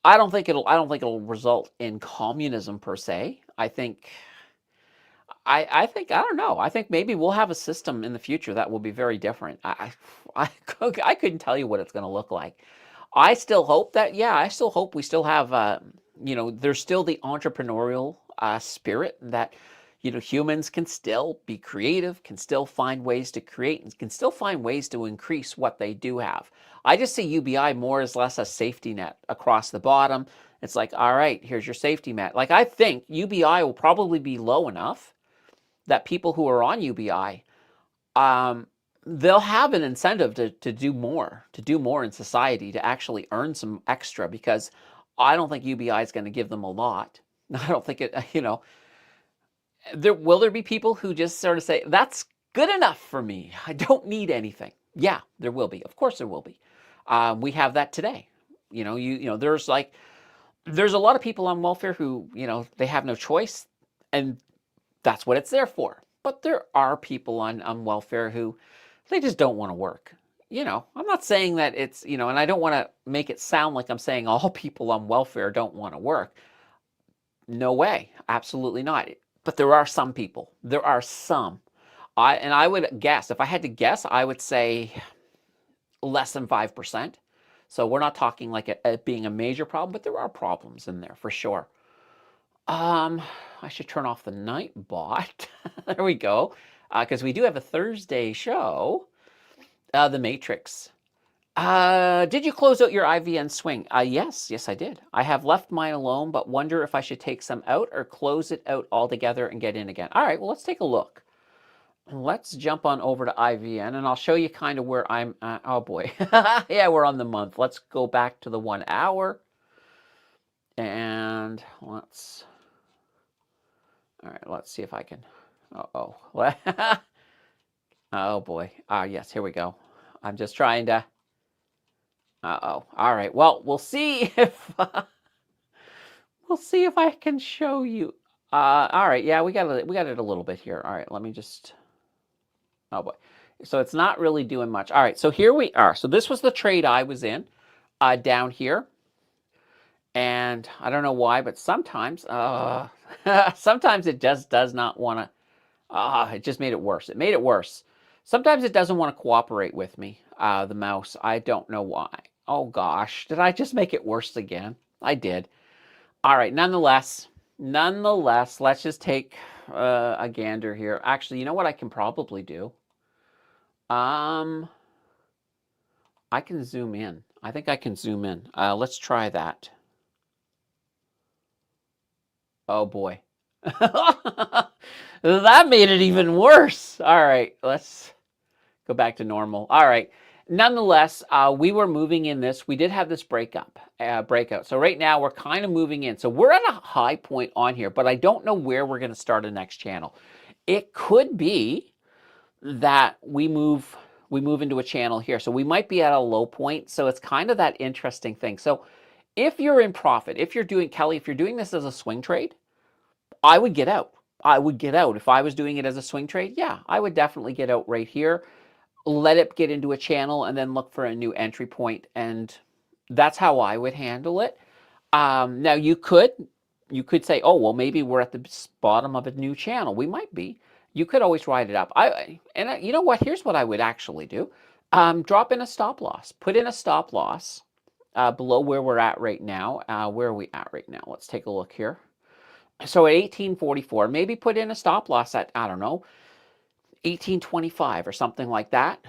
I don't think it'll result in communism per se. I think I don't know. I think maybe we'll have a system in the future that will be very different. I couldn't tell you what it's going to look like. I still hope that, yeah, I still hope we still have, there's still the entrepreneurial spirit that, humans can still be creative, can still find ways to create, and can still find ways to increase what they do have. I just see UBI more as less a safety net across the bottom. It's like, all right, here's your safety net. Like, I think UBI will probably be low enough that people who are on UBI, they'll have an incentive to do more in society, to actually earn some extra, because I don't think UBI is going to give them a lot. I don't think it, will there be people who just sort of say, that's good enough for me, I don't need anything? Yeah, there will be. Of course there will be. We have that today. There's a lot of people on welfare who, they have no choice, and that's what it's there for. But there are people on welfare who, they just don't want to work. I'm not saying that it's, and I don't want to make it sound like I'm saying all people on welfare don't want to work. No way. Absolutely not. But there are some people. There are some. I would guess, if I had to guess, I would say less than 5%. So we're not talking like it being a major problem, but there are problems in there for sure. I should turn off the night bot. There we go. Because we do have a Thursday show. The Matrix. Did you close out your IVN swing? Yes, I did. I have left mine alone, but wonder if I should take some out or close it out altogether and get in again. All right, well, let's take a look. Let's jump on over to IVN, and I'll show you kind of where I'm at. Oh, boy. Yeah, we're on the month. Let's go back to the 1 hour. And let's... All right, let's see if I can... Uh-oh. Oh, boy. Yes, here we go. I'm just trying to... Uh-oh. All right. Well, we'll see if I can show you. All right. Yeah, we got it a little bit here. All right. Let me just... Oh, boy. So it's not really doing much. All right. So here we are. So this was the trade I was in down here. And I don't know why, but sometimes sometimes it just does not want to. It just made it worse. It made it worse. Sometimes it doesn't want to cooperate with me, the mouse. I don't know why. Oh, gosh. Did I just make it worse again? I did. All right. Nonetheless, let's just take a gander here. Actually, you know what I can probably do? I can zoom in. I think I can zoom in. Let's try that. Oh, boy. That made it even worse. All right, let's go back to normal. All right. Nonetheless, we were moving in this. We did have this breakout. So right now we're kind of moving in. So we're at a high point on here, but I don't know where we're going to start a next channel. It could be that we move into a channel here. So we might be at a low point. So it's kind of that interesting thing. So if you're in profit, if you're doing this as a swing trade, I would get out. If I was doing it as a swing trade, yeah, I would definitely get out right here, let it get into a channel, and then look for a new entry point. And that's how I would handle it. Now you could say, oh, well, maybe we're at the bottom of a new channel. We might be. You could always ride it up. You know what? Here's what I would actually do. Drop in a stop loss. Put in a stop loss below where we're at right now. Where are we at right now? Let's take a look here. So at 1844, maybe put in a stop loss at, I don't know, 1825 or something like that,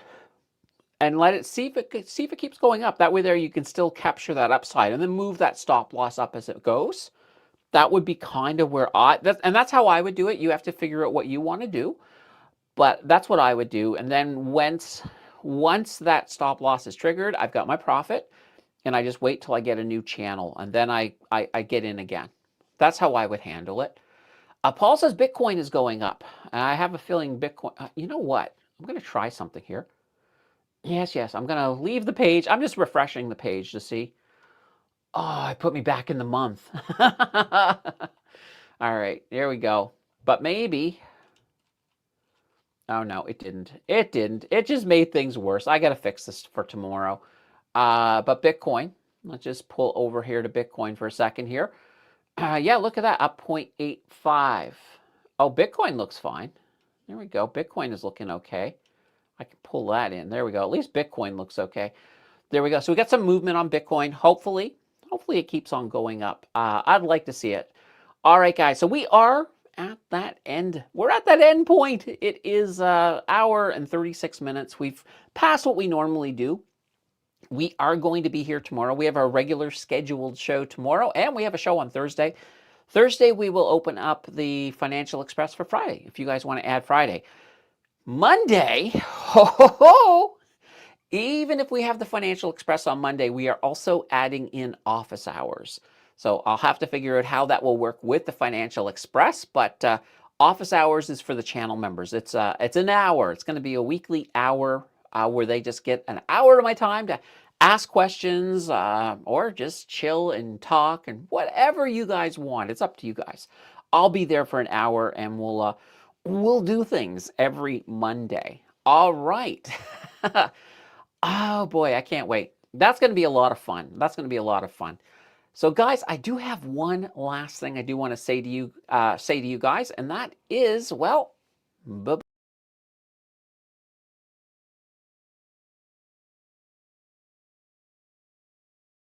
and let it see if it keeps going up. That way there you can still capture that upside, and then move that stop loss up as it goes. That would be kind of where and that's how I would do it. You have to figure out what you want to do, but that's what I would do. And then once that stop loss is triggered, I've got my profit, and I just wait till I get a new channel, and then I get in again. That's how I would handle it. Paul says Bitcoin is going up. And I have a feeling Bitcoin... you know what? I'm going to try something here. Yes, I'm going to leave the page. I'm just refreshing the page to see. Oh, it put me back in the month. All right, there we go. But maybe, oh no, it didn't. It didn't. It just made things worse. I got to fix this for tomorrow. But Bitcoin, let's just pull over here to Bitcoin for a second here. Yeah, look at that, up 0.85. Oh, Bitcoin looks fine. There we go. Bitcoin is looking okay. I can pull that in. There we go. At least Bitcoin looks okay. There we go. So we got some movement on Bitcoin. Hopefully it keeps on going up. I'd like to see it. All right, guys. So we are at that end. We're at that end point. It is hour and 36 minutes. We've passed what we normally do. We are going to be here tomorrow. We have our regular scheduled show tomorrow, and we have a show on Thursday. Thursday, we will open up the Financial Express for Friday, if you guys want to add Friday. Monday, even if we have the Financial Express on Monday, we are also adding in office hours. So I'll have to figure out how that will work with the Financial Express, but office hours is for the channel members. It's an hour. It's going to be a weekly hour where they just get an hour of my time to ask questions or just chill and talk and whatever you guys want. It's up to you guys. I'll be there for an hour and we'll do things every Monday. All right. Oh boy, I can't wait. That's going to be a lot of fun. That's going to be a lot of fun. So guys, I do have one last thing I do want to say to you guys, and that is, well, bye-bye.